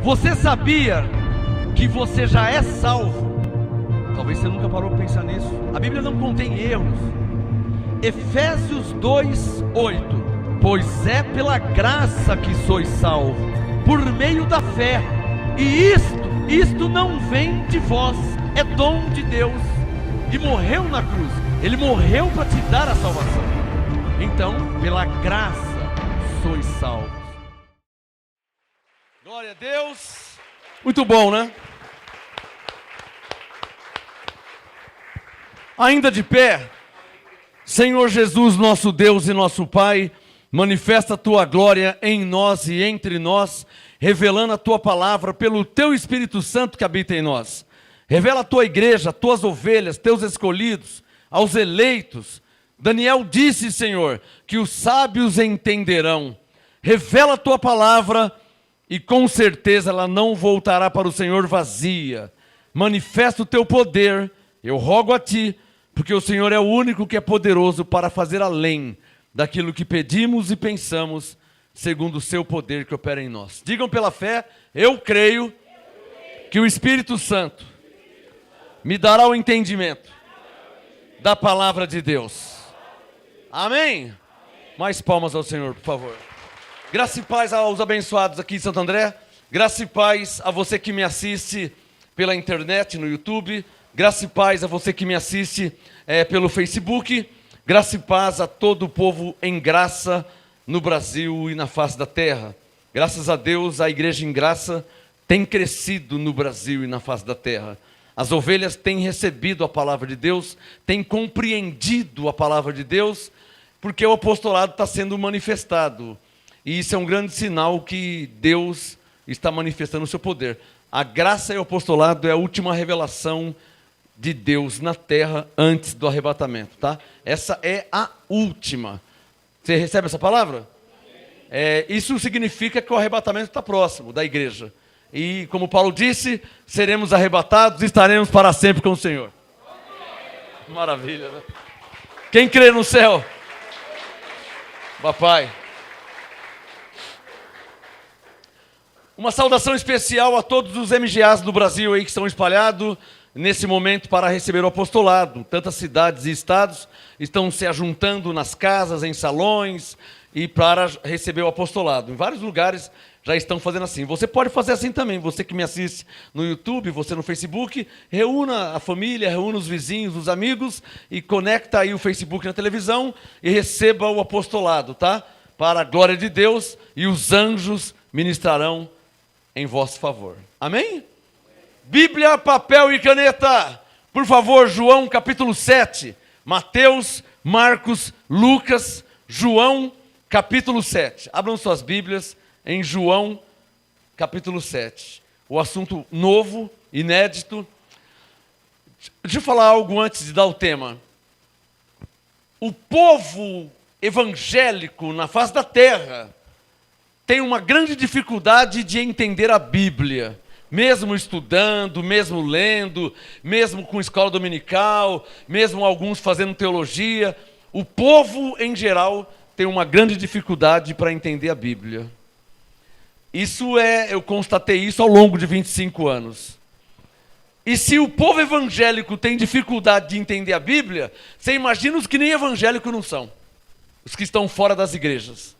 Você sabia que você já é salvo? Talvez você nunca parou para pensar nisso. A Bíblia não contém erros. Efésios 2:8. Pois é pela graça que sois salvos, por meio da fé. E isto não vem de vós, é dom de Deus. E morreu na cruz. Ele morreu para te dar a salvação. Então, pela graça sois salvos. Glória a Deus. Muito bom, né? Ainda de pé. Senhor Jesus, nosso Deus e nosso Pai, manifesta a Tua glória em nós e entre nós, revelando a Tua palavra pelo Teu Espírito Santo que habita em nós. Revela a Tua igreja, as Tuas ovelhas, Teus escolhidos, aos eleitos. Daniel disse, Senhor, que os sábios entenderão. Revela a Tua palavra e com certeza ela não voltará para o Senhor vazia. Manifesta o Teu poder, eu rogo a Ti, porque o Senhor é o único que é poderoso para fazer além daquilo que pedimos e pensamos, segundo o Seu poder que opera em nós. Digam pela fé, eu creio que o Espírito Santo me dará o entendimento da palavra de Deus. Amém? Mais palmas ao Senhor, por favor. Graça e paz aos abençoados aqui em Santo André. Graça e paz a você que me assiste pela internet, no YouTube. Graça e paz a você que me assiste pelo Facebook. Graça e paz a todo o povo em graça no Brasil e na face da terra. Graças a Deus, a igreja em graça tem crescido no Brasil e na face da terra. As ovelhas têm recebido a palavra de Deus, têm compreendido a palavra de Deus, porque o apostolado está sendo manifestado. E isso é um grande sinal que Deus está manifestando o seu poder. A graça e o apostolado é a última revelação de Deus na terra antes do arrebatamento, tá? Essa é a última. Você recebe essa palavra? Isso significa que o arrebatamento está próximo da igreja. E como Paulo disse, seremos arrebatados e estaremos para sempre com o Senhor. Maravilha, né? Quem crê no céu? Papai. Uma saudação especial a todos os MGAs do Brasil aí que estão espalhados nesse momento para receber o apostolado. Tantas cidades e estados estão se ajuntando nas casas, em salões e para receber o apostolado. Em vários lugares já estão fazendo assim. Você pode fazer assim também. Você que me assiste no YouTube, você no Facebook, reúna a família, reúna os vizinhos, os amigos e conecta aí o Facebook na televisão e receba o apostolado, tá? Para a glória de Deus, e os anjos ministrarão em vosso favor. Amém? Bíblia, papel e caneta. Por favor, João capítulo 7. Mateus, Marcos, Lucas, João capítulo 7. Abram suas Bíblias em João capítulo 7. O assunto novo, inédito. Deixa eu falar algo antes de dar o tema. O povo evangélico na face da terra tem uma grande dificuldade de entender a Bíblia. Mesmo estudando, mesmo lendo, mesmo com escola dominical, mesmo alguns fazendo teologia, o povo em geral tem uma grande dificuldade para entender a Bíblia. Eu constatei isso ao longo de 25 anos. E se o povo evangélico tem dificuldade de entender a Bíblia, você imagina os que nem evangélicos não são, os que estão fora das igrejas.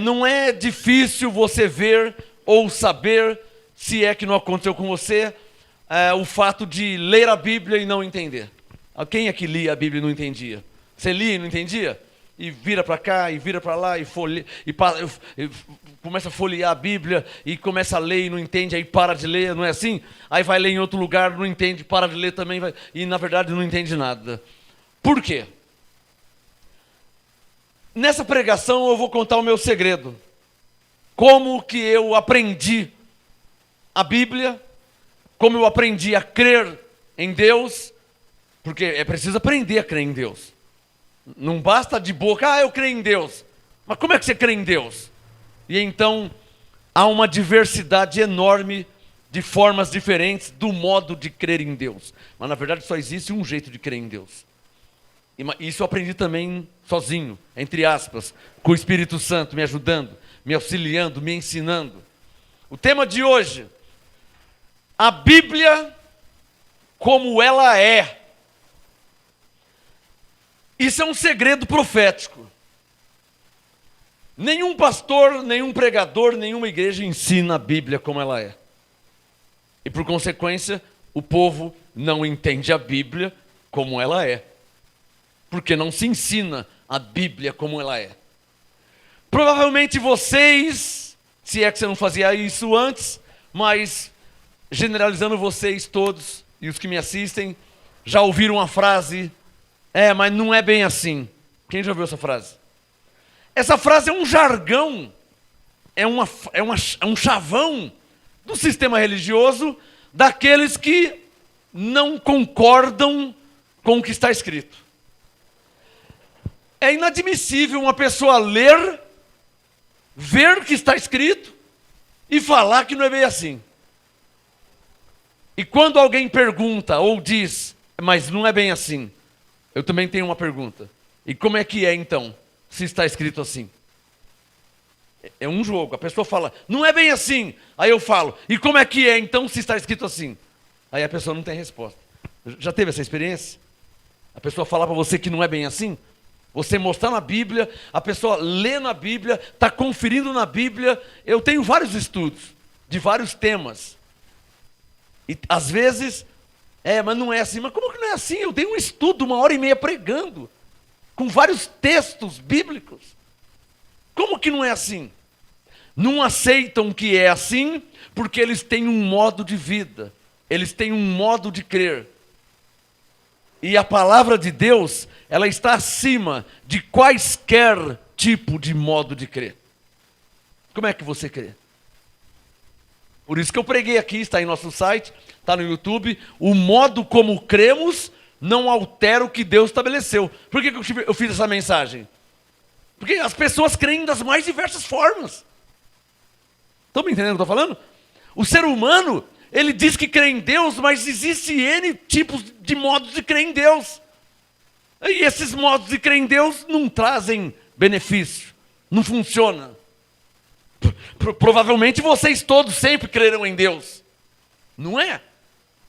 Não é difícil você ver ou saber, se é que não aconteceu com você, o fato de ler a Bíblia e não entender. Quem é que lia a Bíblia e não entendia? Você lia e não entendia? E vira para cá, e vira para lá, e começa a folhear a Bíblia, e começa a ler e não entende, aí para de ler, não é assim? Aí vai ler em outro lugar, não entende, para de ler também, e na verdade não entende nada. Por quê? Nessa pregação eu vou contar o meu segredo. Como que eu aprendi a Bíblia, como eu aprendi a crer em Deus, porque é preciso aprender a crer em Deus. Não basta de boca, eu creio em Deus. Mas como é que você crê em Deus? E então há uma diversidade enorme de formas diferentes do modo de crer em Deus. Mas na verdade só existe um jeito de crer em Deus. E isso eu aprendi também sozinho, entre aspas, com o Espírito Santo me ajudando, me auxiliando, me ensinando. O tema de hoje, a Bíblia como ela é. Isso é um segredo profético. Nenhum pastor, nenhum pregador, nenhuma igreja ensina a Bíblia como ela é. E por consequência, o povo não entende a Bíblia como ela é. Porque não se ensina a Bíblia como ela é. Provavelmente vocês, se é que você não fazia isso antes, mas generalizando vocês todos e os que me assistem, já ouviram a frase, mas não é bem assim. Quem já ouviu essa frase? Essa frase é um jargão, é um chavão do sistema religioso daqueles que não concordam com o que está escrito. É inadmissível uma pessoa ler, ver o que está escrito e falar que não é bem assim. E quando alguém pergunta ou diz, mas não é bem assim, eu também tenho uma pergunta. E como é que é então, se está escrito assim? É um jogo, a pessoa fala, não é bem assim. Aí eu falo, e como é que é então, se está escrito assim? Aí a pessoa não tem resposta. Já teve essa experiência? A pessoa falar para você que não é bem assim? Você mostrar na Bíblia, a pessoa lê na Bíblia, está conferindo na Bíblia. Eu tenho vários estudos, de vários temas. E às vezes, mas não é assim. Mas como que não é assim? Eu dei um estudo, 1h30 pregando, com vários textos bíblicos. Como que não é assim? Não aceitam que é assim, porque eles têm um modo de vida. Eles têm um modo de crer. E a palavra de Deus, ela está acima de quaisquer tipo de modo de crer. Como é que você crê? Por isso que eu preguei aqui, está em nosso site, está no YouTube, o modo como cremos não altera o que Deus estabeleceu. Por que eu fiz essa mensagem? Porque as pessoas creem das mais diversas formas. Estão me entendendo o que eu estou falando? O ser humano, ele diz que crê em Deus, mas existe N tipos de modos de crer em Deus. E esses modos de crer em Deus não trazem benefício, não funciona. Provavelmente vocês todos sempre crerão em Deus. Não é?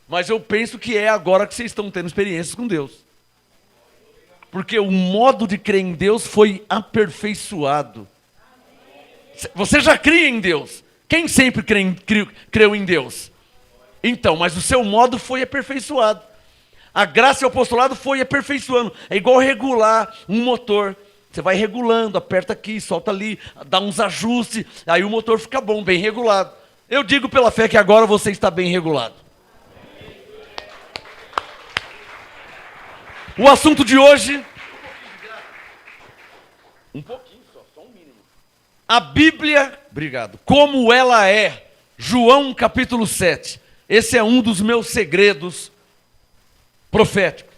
Mas eu penso que é agora que vocês estão tendo experiências com Deus. Porque o modo de crer em Deus foi aperfeiçoado. Você já cria em Deus. Quem sempre creu em Deus? Então, mas o seu modo foi aperfeiçoado. A graça e o apostolado foi aperfeiçoando. É igual regular um motor. Você vai regulando, aperta aqui, solta ali, dá uns ajustes, aí o motor fica bom, bem regulado. Eu digo pela fé que agora você está bem regulado. O assunto de hoje... Um pouquinho só um mínimo. A Bíblia, obrigado, como ela é. João capítulo 7. Esse é um dos meus segredos proféticos.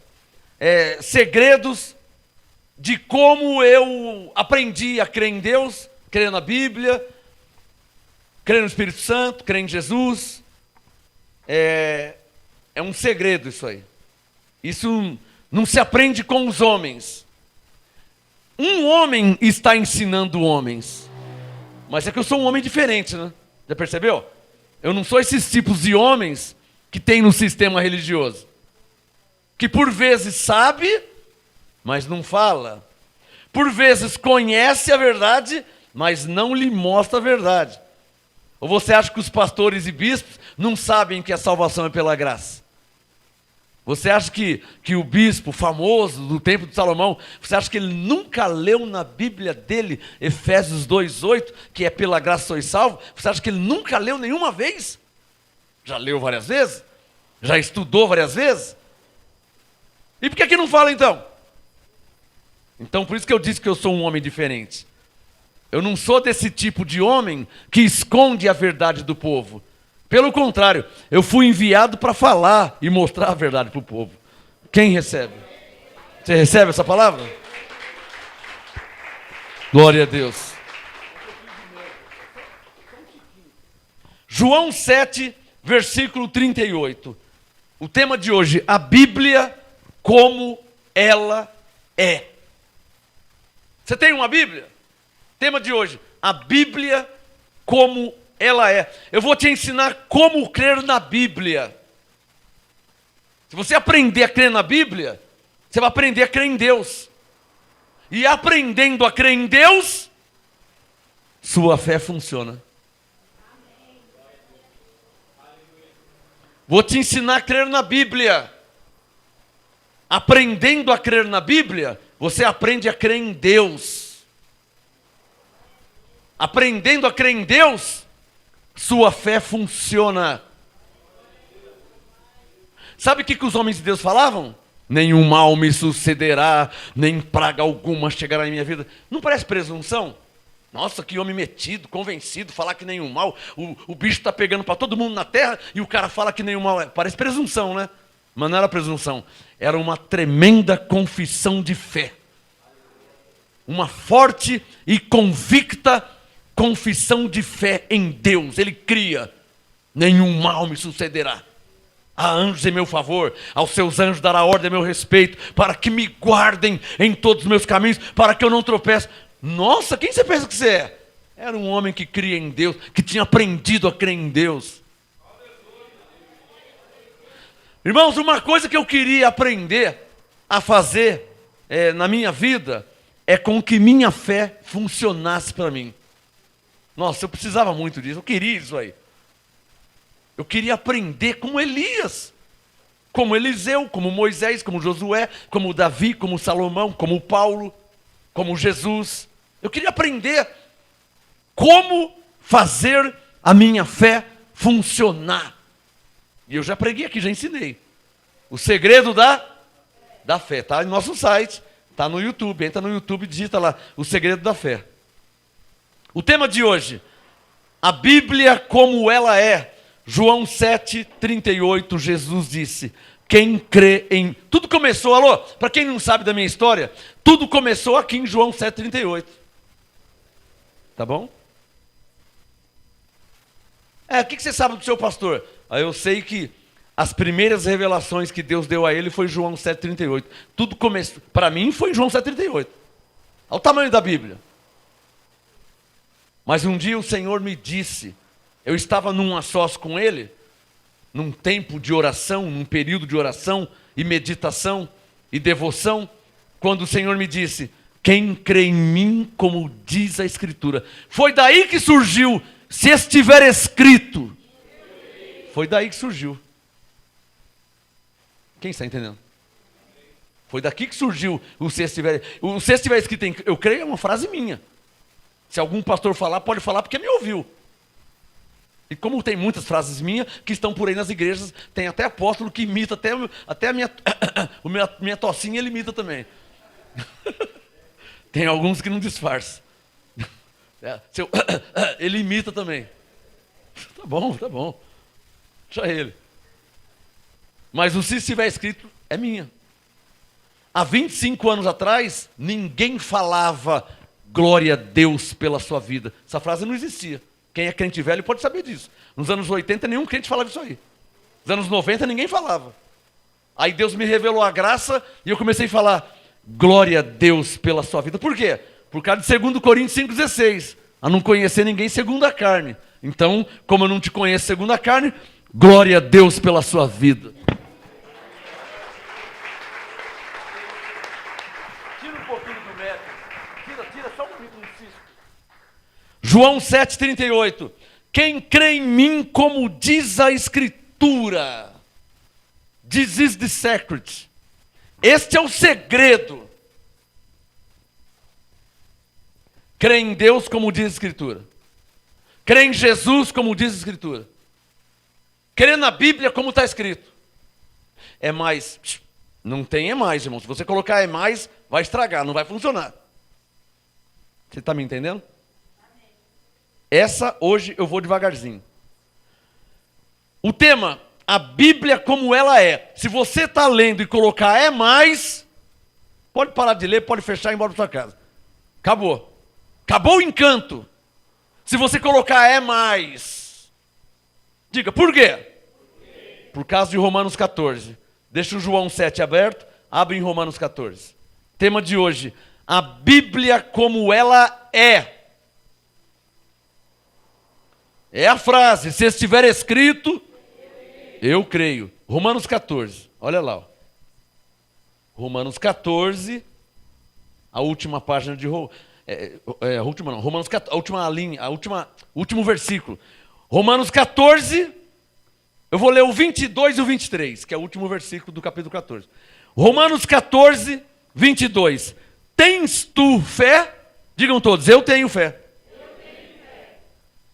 Segredos de como eu aprendi a crer em Deus, crer na Bíblia, crer no Espírito Santo, crer em Jesus. É um segredo isso aí. Isso não se aprende com os homens. Um homem está ensinando homens. Mas é que eu sou um homem diferente, né? Já percebeu? Eu não sou esses tipos de homens que tem no sistema religioso. Que por vezes sabe, mas não fala. Por vezes conhece a verdade, mas não lhe mostra a verdade. Ou você acha que os pastores e bispos não sabem que a salvação é pela graça? Você acha que o bispo famoso do Templo de Salomão, você acha que ele nunca leu na Bíblia dele Efésios 2:8, que é pela graça sois salvos? Você acha que ele nunca leu nenhuma vez? Já leu várias vezes? Já estudou várias vezes? E por que não fala então? Então por isso que eu disse que eu sou um homem diferente. Eu não sou desse tipo de homem que esconde a verdade do povo. Pelo contrário, eu fui enviado para falar e mostrar a verdade para o povo. Quem recebe? Você recebe essa palavra? Glória a Deus. João 7, versículo 38. O tema de hoje, a Bíblia como ela é. Você tem uma Bíblia? Tema de hoje, a Bíblia como ela é. Eu vou te ensinar como crer na Bíblia. Se você aprender a crer na Bíblia, você vai aprender a crer em Deus. E aprendendo a crer em Deus, sua fé funciona. Vou te ensinar a crer na Bíblia. Aprendendo a crer na Bíblia, você aprende a crer em Deus. Aprendendo a crer em Deus, sua fé funciona. Sabe o que os homens de Deus falavam? Nenhum mal me sucederá, nem praga alguma chegará em minha vida. Não parece presunção? Nossa, que homem metido, convencido, falar que nenhum mal. O bicho está pegando para todo mundo na terra e o cara fala que nenhum mal é. Parece presunção, né? Mas não era presunção. Era uma tremenda confissão de fé. Uma forte e convicta confissão de fé em Deus. Ele cria: nenhum mal me sucederá. Há anjos em meu favor, aos seus anjos dará ordem a meu respeito, para que me guardem em todos os meus caminhos, para que eu não tropece. Nossa, quem você pensa que você é? Era um homem que cria em Deus, que tinha aprendido a crer em Deus. Irmãos, uma coisa que eu queria aprender a fazer na minha vida é com que minha fé funcionasse para mim. Nossa, eu precisava muito disso, eu queria isso aí. Eu queria aprender como Elias, como Eliseu, como Moisés, como Josué, como Davi, como Salomão, como Paulo, como Jesus. Eu queria aprender como fazer a minha fé funcionar. E eu já preguei aqui, já ensinei. O segredo da fé. Está no nosso site, está no YouTube. Entra no YouTube e digita lá, o segredo da fé. O tema de hoje, a Bíblia como ela é. João 7,38, Jesus disse: quem crê em... Tudo começou, alô, para quem não sabe da minha história, tudo começou aqui em João 7,38. Tá bom? O que você sabe do seu pastor? Eu sei que as primeiras revelações que Deus deu a ele foi João 7,38. Tudo começou, para mim foi João 7,38. Olha o tamanho da Bíblia. Mas um dia o Senhor me disse... Eu estava num a sós com ele, num tempo de oração, num período de oração e meditação e devoção, quando o Senhor me disse: quem crê em mim, como diz a Escritura. Foi daí que surgiu, se estiver escrito. Foi daí que surgiu. Quem está entendendo? Foi daqui que surgiu o se estiver escrito. Eu creio é uma frase minha. Se algum pastor falar, pode falar porque me ouviu. E como tem muitas frases minhas que estão por aí nas igrejas, tem até apóstolo que imita, até a minha tocinha ele imita também. Tem alguns que não disfarçam. Ele imita também. Tá bom. Deixa ele. Mas o se estiver escrito é minha. Há 25 anos atrás, ninguém falava glória a Deus pela sua vida. Essa frase não existia. Quem é crente velho pode saber disso. Nos anos 80, nenhum crente falava isso aí. Nos anos 90, ninguém falava. Aí Deus me revelou a graça e eu comecei a falar: glória a Deus pela sua vida. Por quê? Por causa de 2 Coríntios 5,16. A não conhecer ninguém segundo a carne. Então, como eu não te conheço segundo a carne, glória a Deus pela sua vida. Tira um pouquinho do método. Tira só um cisco. João 7,38. Quem crê em mim, como diz a Escritura. This is the secret. Este é o segredo. Crê em Deus, como diz a Escritura. Crê em Jesus, como diz a Escritura. Crê na Bíblia, como está escrito. É mais. Não tem é mais, irmão. Se você colocar é mais, vai estragar, não vai funcionar. Você está me entendendo? Essa hoje eu vou devagarzinho. O tema, a Bíblia como ela é. Se você está lendo e colocar é mais, pode parar de ler, pode fechar e ir embora para sua casa. Acabou. Acabou o encanto. Se você colocar é mais. Diga, por quê? Por causa de Romanos 14. Deixa o João 7 aberto, abre em Romanos 14. Tema de hoje, a Bíblia como ela é. É a frase, se estiver escrito, eu creio. Romanos 14, olha lá. Ó. Romanos 14, a última página de... a última não, Romanos 14, a última linha, último versículo. Romanos 14, eu vou ler o 22 e o 23, que é o último versículo do capítulo 14. Romanos 14, 22. Tens tu fé? Digam todos, eu tenho fé.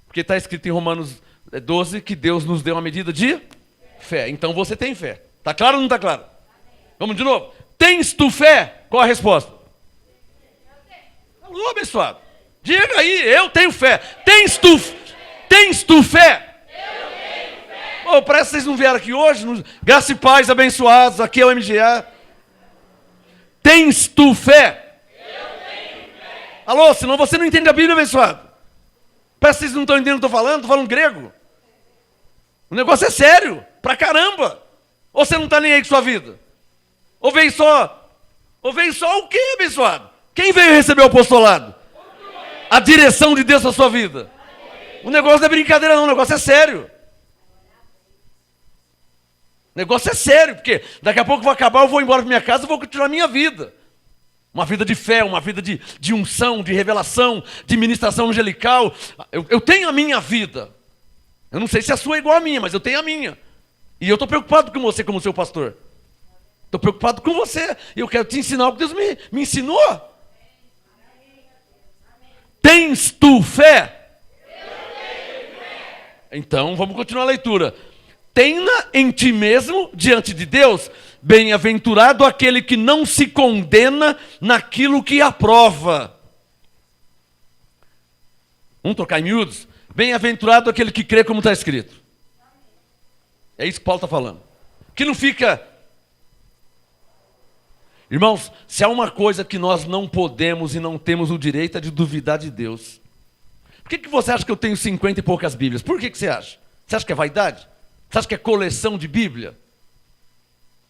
Porque está escrito em Romanos 12 que Deus nos deu uma medida de fé. Então você tem fé. Está claro ou não está claro? Vamos de novo. Tens tu fé? Qual a resposta? Alô, abençoado. Diga aí, eu tenho fé. Tens tu fé? Eu tenho fé. Oh, parece que vocês não vieram aqui hoje. Graça e paz, abençoados. Aqui é o MGA. Tens tu fé? Eu tenho fé. Alô, senão você não entende a Bíblia, abençoado. Parece que vocês não estão entendendo o que eu estou falando grego. O negócio é sério, pra caramba. Ou você não está nem aí com sua vida? Ou veio só o quê, abençoado? Quem veio receber o apostolado? A direção de Deus na sua vida. O negócio não é brincadeira não, o negócio é sério. O negócio é sério, porque daqui a pouco eu vou acabar, eu vou embora para minha casa e vou continuar a minha vida. Uma vida de fé, uma vida de unção, de revelação, de ministração angelical. Eu tenho a minha vida. Eu não sei se a sua é igual a minha, mas eu tenho a minha. E eu estou preocupado com você como seu pastor. Estou preocupado com você. E eu quero te ensinar o que Deus me ensinou. Tens tu fé? Eu tenho fé. Então, vamos continuar a leitura. Tenha em ti mesmo, diante de Deus, bem-aventurado aquele que não se condena naquilo que aprova. Vamos trocar em miúdos? Bem-aventurado aquele que crê como está escrito. É isso que Paulo está falando. Que não fica... Irmãos, se há uma coisa que nós não podemos e não temos o direito é de duvidar de Deus. Por que você acha que eu tenho 50 e poucas Bíblias? Por que você acha? Você acha que é vaidade? Você acha que é coleção de Bíblia?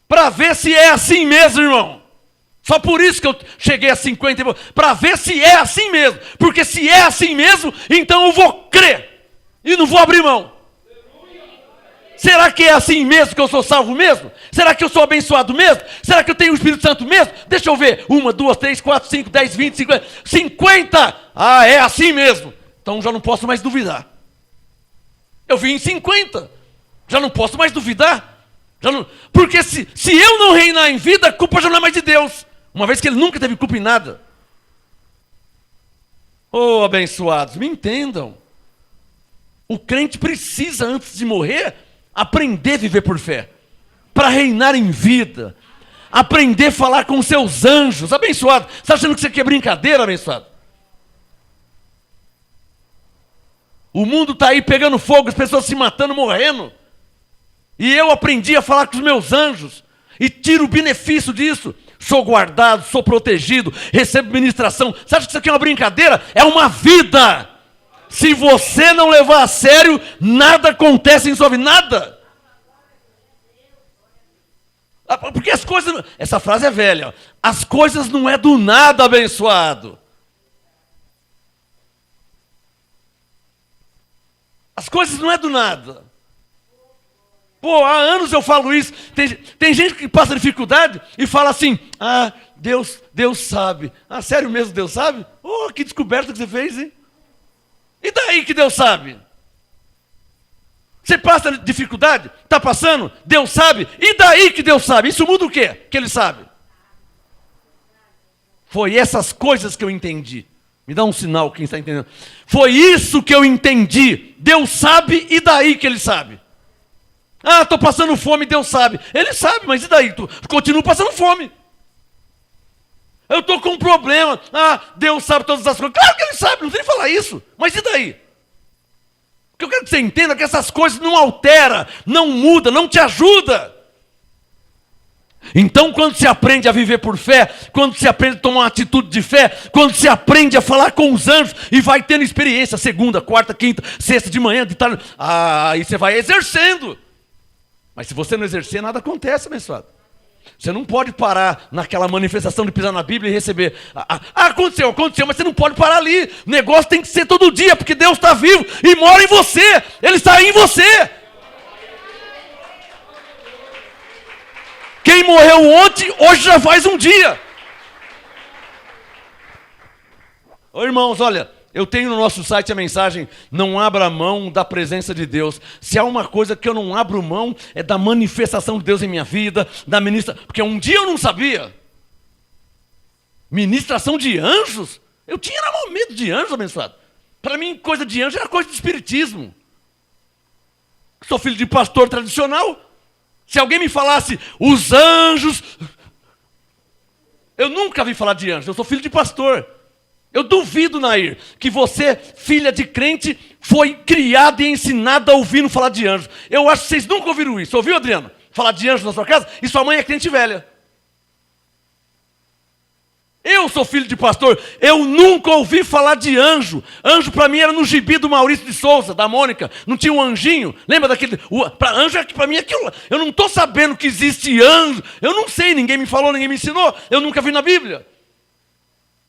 Para ver se é assim mesmo, irmão. Só por isso que eu cheguei a 50 e poucas. Para ver se é assim mesmo. Porque se é assim mesmo, então eu vou crer. E não vou abrir mão. Será que é assim mesmo que eu sou salvo mesmo? Será que eu sou abençoado mesmo? Será que eu tenho o Espírito Santo mesmo? Deixa eu ver. 1, 2, 3, 4, 5, 10, 20, 50. 50! Ah, é assim mesmo. Então já não posso mais duvidar. Eu vim em 50. Já não posso mais duvidar. Porque se eu não reinar em vida, a culpa já não é mais de Deus. Uma vez que Ele nunca teve culpa em nada. Oh, abençoados, me entendam. O crente precisa, antes de morrer, aprender a viver por fé, para reinar em vida, aprender a falar com os seus anjos, abençoado. Você está achando que isso aqui é brincadeira, abençoado? O mundo está aí pegando fogo, as pessoas se matando, morrendo, e eu aprendi a falar com os meus anjos, e tiro o benefício disso, sou guardado, sou protegido, recebo ministração. Você acha que isso aqui é uma brincadeira? É uma vida. Se você não levar a sério, nada acontece em sua vida, nada. Porque as coisas, essa frase é velha, as coisas não é do nada, abençoado. As coisas não é do nada. Pô, há anos eu falo isso, tem gente que passa dificuldade e fala assim, ah, Deus sabe. Ah, sério mesmo, Deus sabe? Oh, que descoberta que você fez, hein? E daí que Deus sabe? Você passa dificuldade? Está passando? Deus sabe? E daí que Deus sabe? Isso muda o quê? Que Ele sabe. Foi essas coisas que eu entendi. Me dá um sinal quem está entendendo. Foi isso que eu entendi. Deus sabe e daí que Ele sabe. Ah, estou passando fome, Deus sabe. Ele sabe, mas e daí? Tu continua passando fome. Eu estou com um problema. Ah, Deus sabe todas as coisas. Claro que Ele sabe, não tem que falar isso. Mas e daí? O que eu quero que você entenda é que essas coisas não alteram, não mudam, não te ajudam. Então, quando se aprende a viver por fé, quando se aprende a tomar uma atitude de fé, quando se aprende a falar com os anjos e vai tendo experiência, segunda, quarta, quinta, sexta, de manhã, de tarde, aí você vai exercendo. Mas se você não exercer, nada acontece, abençoado. Você não pode parar naquela manifestação de pisar na Bíblia e receber. Aconteceu, mas você não pode parar ali. O negócio tem que ser todo dia, porque Deus está vivo e mora em você. Ele está em você. Quem morreu ontem, hoje já faz um dia. Ô irmãos, olha, eu tenho no nosso site a mensagem: não abra mão da presença de Deus. Se há uma coisa que eu não abro mão, é da manifestação de Deus em minha vida, porque um dia eu não sabia. Ministração de anjos? Eu tinha medo de anjos, abençoado. Para mim, coisa de anjo era coisa de espiritismo. Sou filho de pastor tradicional. Se alguém me falasse, os anjos... Eu nunca vi falar de anjos, eu sou filho de pastor. Eu duvido, Nair, que você, filha de crente, foi criada e ensinada ouvindo falar de anjos. Eu acho que vocês nunca ouviram isso. Ouviu, Adriano? Falar de anjos na sua casa? E sua mãe é crente velha. Eu sou filho de pastor, eu nunca ouvi falar de anjo. Anjo para mim era no gibi do Maurício de Souza, da Mônica. Não tinha um anjinho? Lembra daquele... Anjo para mim é aquilo. Eu não estou sabendo que existe anjo. Eu não sei, ninguém me falou, ninguém me ensinou. Eu nunca vi na Bíblia.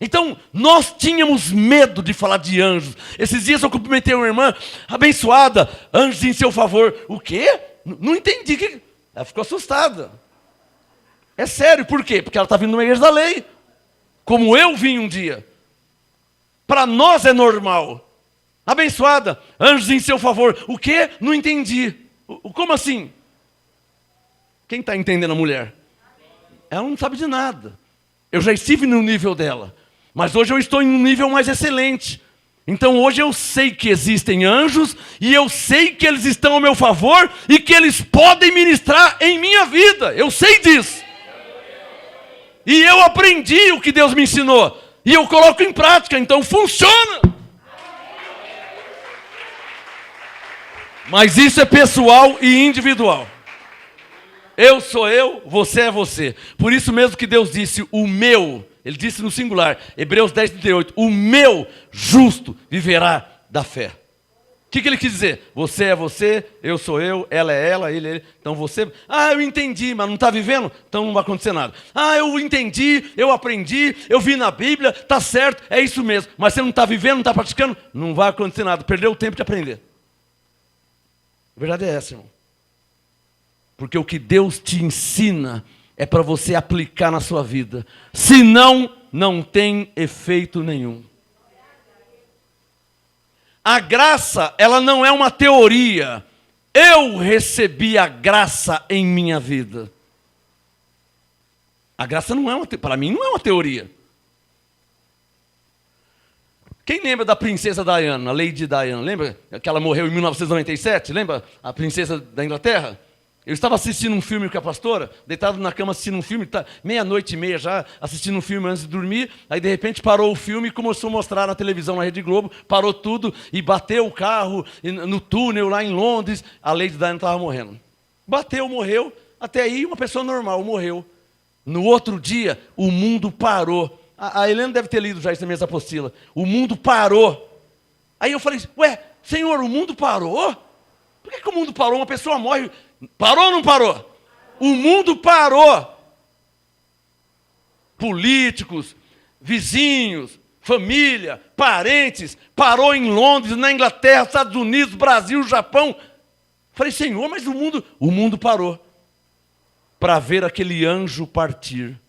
Então, nós tínhamos medo de falar de anjos. Esses dias eu cumprimentei uma irmã, abençoada, anjos em seu favor. O quê? Não entendi. Ela ficou assustada. É sério, por quê? Porque ela está vindo numa igreja da lei. Como eu vim um dia. Para nós é normal. Abençoada, anjos em seu favor. O quê? Não entendi. Como assim? Quem está entendendo a mulher? Ela não sabe de nada. Eu já estive no nível dela. Mas hoje eu estou em um nível mais excelente. Então hoje eu sei que existem anjos. E eu sei que eles estão ao meu favor. E que eles podem ministrar em minha vida. Eu sei disso. E eu aprendi o que Deus me ensinou. E eu coloco em prática, então funciona. Mas isso é pessoal e individual. Eu sou eu, você é você. Por isso mesmo que Deus disse, o meu, ele disse no singular, Hebreus 10:38, o meu justo viverá da fé. O que ele quis dizer? Você é você, eu sou eu, ela é ela, ele é ele. Então você... eu entendi, mas não está vivendo? Então não vai acontecer nada. Eu entendi, eu aprendi, eu vi na Bíblia, está certo, é isso mesmo. Mas você não está vivendo, não está praticando? Não vai acontecer nada. Perdeu o tempo de aprender. A verdade é essa, irmão. Porque o que Deus te ensina é para você aplicar na sua vida. Senão, não tem efeito nenhum. A graça, ela não é uma teoria. Eu recebi a graça em minha vida. A graça não é para mim não é uma teoria. Quem lembra da princesa Diana, a Lady Diana? Lembra que ela morreu em 1997? Lembra a princesa da Inglaterra? Eu estava assistindo um filme com a pastora, deitado na cama assistindo um filme, meia-noite e meia já, assistindo um filme antes de dormir, aí de repente parou o filme e começou a mostrar na televisão, na Rede Globo, parou tudo e bateu o carro no túnel lá em Londres, a Lady Diana estava morrendo. Bateu, morreu, até aí uma pessoa normal morreu. No outro dia, o mundo parou. A Helena deve ter lido já isso na minha apostila. O mundo parou. Aí eu falei, Senhor, o mundo parou? Por que o mundo parou? Uma pessoa morre... Parou ou não parou? O mundo parou. Políticos, vizinhos, família, parentes, parou em Londres, na Inglaterra, Estados Unidos, Brasil, Japão. Falei, Senhor, mas o mundo parou para ver aquele anjo partir.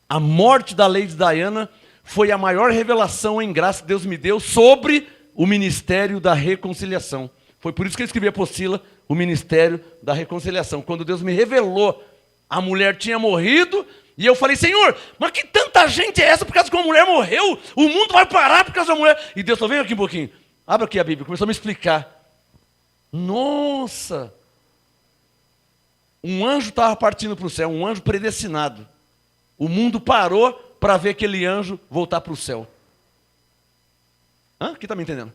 A morte da Lady Diana foi a maior revelação em graça que Deus me deu sobre o ministério da reconciliação. Foi por isso que eu escrevi a apostila, o ministério da reconciliação. Quando Deus me revelou, a mulher tinha morrido, e eu falei, Senhor, mas que tanta gente é essa por causa que uma mulher morreu? O mundo vai parar por causa da mulher. E Deus, vem aqui um pouquinho. Abra aqui a Bíblia, começou a me explicar. Nossa! Um anjo estava partindo para o céu, um anjo predestinado. O mundo parou para ver aquele anjo voltar para o céu. Quem está me entendendo?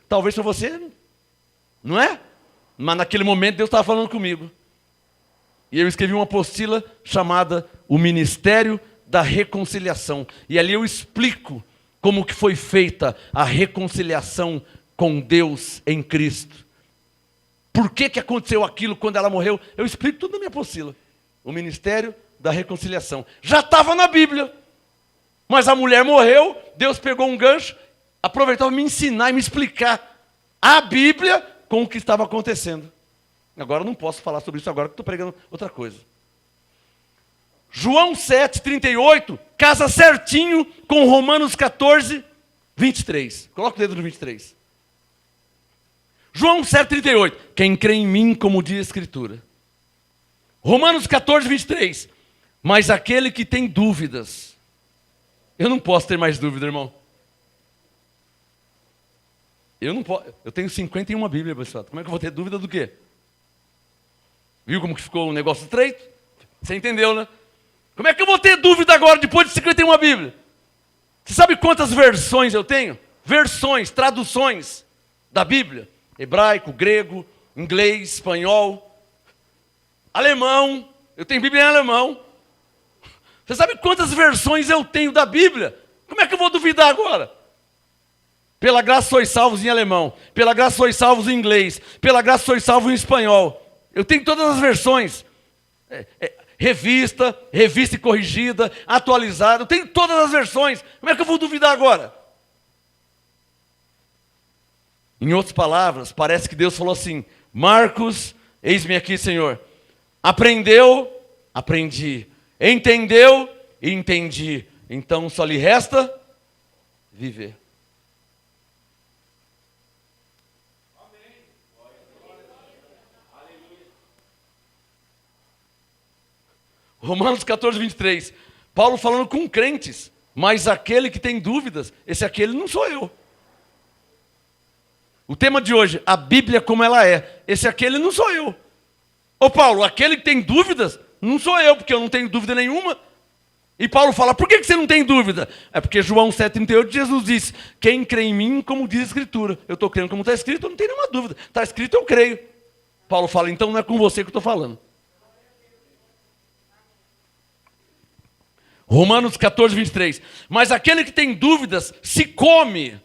Talvez para você, não é? Mas naquele momento Deus estava falando comigo. E eu escrevi uma apostila chamada O Ministério da Reconciliação. E ali eu explico como que foi feita a reconciliação com Deus em Cristo. por que aconteceu aquilo quando ela morreu. Eu explico tudo na minha apostila. O Ministério da Reconciliação. Já estava na Bíblia. Mas a mulher morreu, Deus pegou um gancho, aproveitou para me ensinar e me explicar a Bíblia com o que estava acontecendo. Agora eu não posso falar sobre isso agora, porque estou pregando outra coisa. João 7,38, casa certinho com Romanos 14, 23. Coloca o dedo no 23. João 7,38. Quem crê em mim, como diz a Escritura. Romanos 14, 23. Mas aquele que tem dúvidas. Eu não posso ter mais dúvida, irmão. Eu não posso. Eu tenho 51 Bíblias, pessoal. Como é que eu vou ter dúvida do quê? Viu como que ficou um negócio estreito? Você entendeu, né? Como é que eu vou ter dúvida agora, depois de 51 Bíblias? Você sabe quantas versões eu tenho? Versões, traduções da Bíblia. Hebraico, grego, inglês, espanhol, alemão. Eu tenho Bíblia em alemão. Você sabe quantas versões eu tenho da Bíblia? Como é que eu vou duvidar agora? Pela graça sois salvos em alemão. Pela graça sois salvos em inglês. Pela graça sois salvos em espanhol. Eu tenho todas as versões. Revista e corrigida, atualizada. Eu tenho todas as versões. Como é que eu vou duvidar agora? Em outras palavras, parece que Deus falou assim: Marcos, eis-me aqui, Senhor. Aprendeu? Aprendi. Entendeu? Entendi. Então só lhe resta viver. Romanos 14, 23. Paulo falando com crentes. Mas aquele que tem dúvidas, esse aquele não sou eu. O tema de hoje, a Bíblia como ela é. Esse aquele não sou eu. Ô Paulo, aquele que tem dúvidas, não sou eu, porque eu não tenho dúvida nenhuma. E Paulo fala, por que você não tem dúvida? É porque João 7,38, Jesus disse, quem crê em mim, como diz a Escritura. Eu estou crendo como está escrito, eu não tenho nenhuma dúvida. Está escrito, eu creio. Paulo fala, então não é com você que eu estou falando. Romanos 14, 23. Mas aquele que tem dúvidas, se come.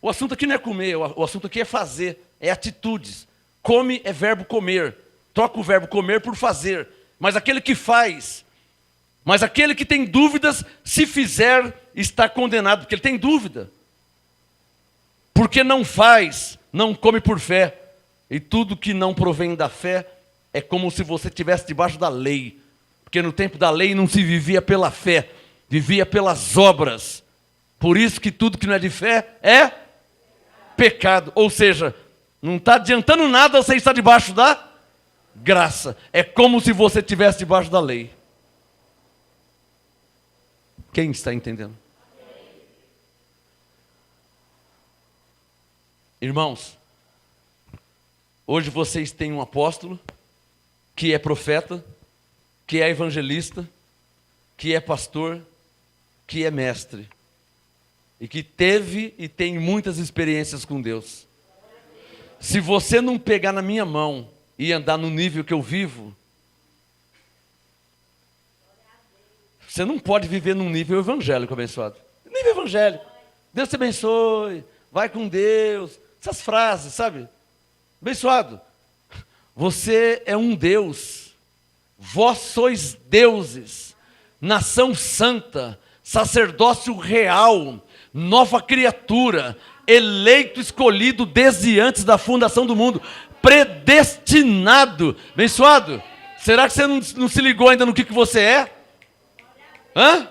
O assunto aqui não é comer, o assunto aqui é fazer, é atitudes. Come é verbo comer. Troca o verbo comer por fazer. Mas aquele que faz. Mas aquele que tem dúvidas, se fizer, está condenado, porque ele tem dúvida. Porque não faz, não come por fé. E tudo que não provém da fé é como se você estivesse debaixo da lei. Porque no tempo da lei não se vivia pela fé, vivia pelas obras. Por isso que tudo que não é de fé é pecado. Ou seja, não está adiantando nada você estar debaixo da graça. É como se você estivesse debaixo da lei. Quem está entendendo? Irmãos, hoje vocês têm um apóstolo, que é profeta, que é evangelista, que é pastor, que é mestre. E que teve e tem muitas experiências com Deus. Se você não pegar na minha mão e andar no nível que eu vivo, você não pode viver num nível evangélico abençoado. Nível evangélico. Deus te abençoe, vai com Deus. Essas frases, sabe? Abençoado, você é um Deus. Vós sois deuses, nação santa, sacerdócio real, nova criatura, eleito, escolhido desde antes da fundação do mundo, predestinado. Abençoado, será que você não se ligou ainda no que você é? Hã?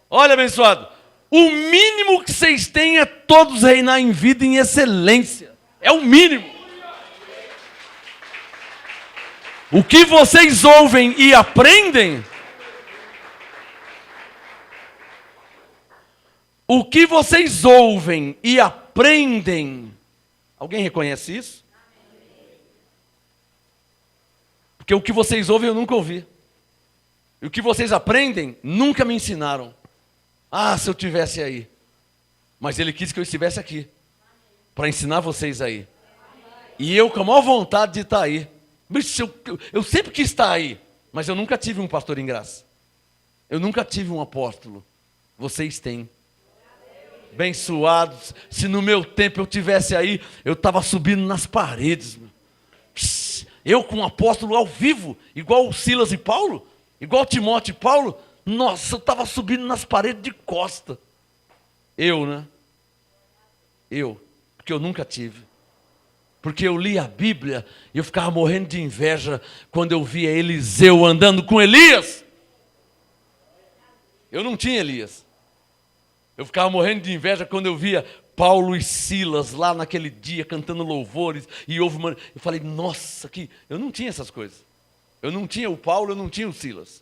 Olha, abençoado, o mínimo que vocês têm é todos reinar em vida e em excelência. É o mínimo. O que vocês ouvem e aprendem, o que vocês ouvem e aprendem, alguém reconhece isso? Porque o que vocês ouvem eu nunca ouvi. E o que vocês aprendem, nunca me ensinaram. Ah, se eu tivesse aí. Mas ele quis que eu estivesse aqui, para ensinar vocês aí. E eu com a maior vontade de estar aí. Eu sempre quis estar aí, mas eu nunca tive um pastor em graça. Eu nunca tive um apóstolo. Vocês têm. Abençoados, se no meu tempo eu tivesse aí, eu estava subindo nas paredes. Eu com o apóstolo ao vivo, igual o Silas e Paulo, igual Timóteo e Paulo, nossa, eu estava subindo nas paredes de costa. Eu, né? Eu, porque eu nunca tive. Porque eu li a Bíblia e eu ficava morrendo de inveja quando eu via Eliseu andando com Elias. Eu não tinha Elias. Eu ficava morrendo de inveja quando eu via Paulo e Silas lá naquele dia cantando louvores e houve uma... Eu falei, nossa, eu não tinha essas coisas. Eu não tinha o Paulo, eu não tinha o Silas.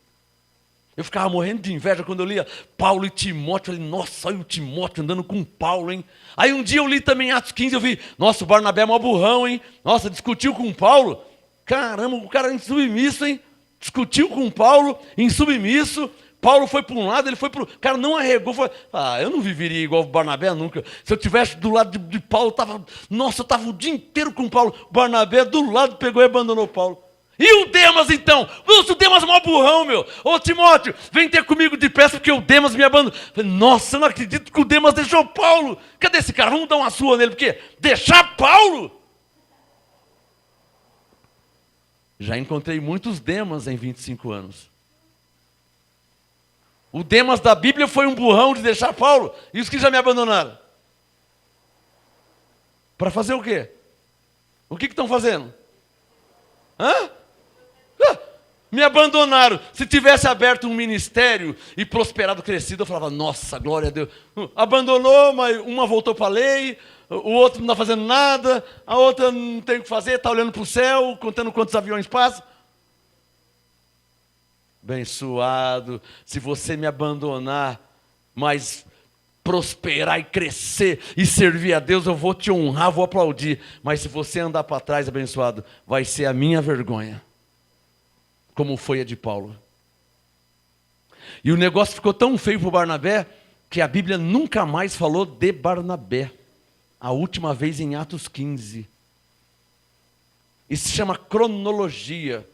Eu ficava morrendo de inveja quando eu lia Paulo e Timóteo. Eu falei, nossa, olha o Timóteo andando com Paulo, hein? Aí um dia eu li também Atos 15, eu vi, nossa, o Barnabé é mó burrão, hein? Nossa, discutiu com Paulo. Caramba, o cara é insubmisso, hein? Discutiu com Paulo, insubmisso. Paulo foi para um lado, ele foi para o... O cara não arregou. Foi... eu não viveria igual o Barnabé nunca. Se eu estivesse do lado de Paulo, eu estava o dia inteiro com Paulo. O Barnabé do lado pegou e abandonou Paulo. E o Demas então? Nossa, o Demas é mó burrão, meu. Ô Timóteo, vem ter comigo depressa porque o Demas me abandonou. Nossa, eu não acredito que o Demas deixou Paulo. Cadê esse cara? Vamos dar uma sua nele, porque deixar Paulo? Já encontrei muitos Demas em 25 anos. O Demas da Bíblia foi um burrão de deixar Paulo. E os que já me abandonaram? Para fazer o quê? O que estão fazendo? Me abandonaram. Se tivesse aberto um ministério e prosperado, crescido, eu falava, nossa, glória a Deus. Abandonou, mas uma voltou para a lei, o outro não está fazendo nada, a outra não tem o que fazer, está olhando para o céu, contando quantos aviões passam. Abençoado, se você me abandonar, mas prosperar e crescer e servir a Deus, eu vou te honrar, vou aplaudir. Mas se você andar para trás, abençoado, vai ser a minha vergonha, como foi a de Paulo. E o negócio ficou tão feio para o Barnabé, que a Bíblia nunca mais falou de Barnabé. A última vez em Atos 15. Isso se chama cronologia.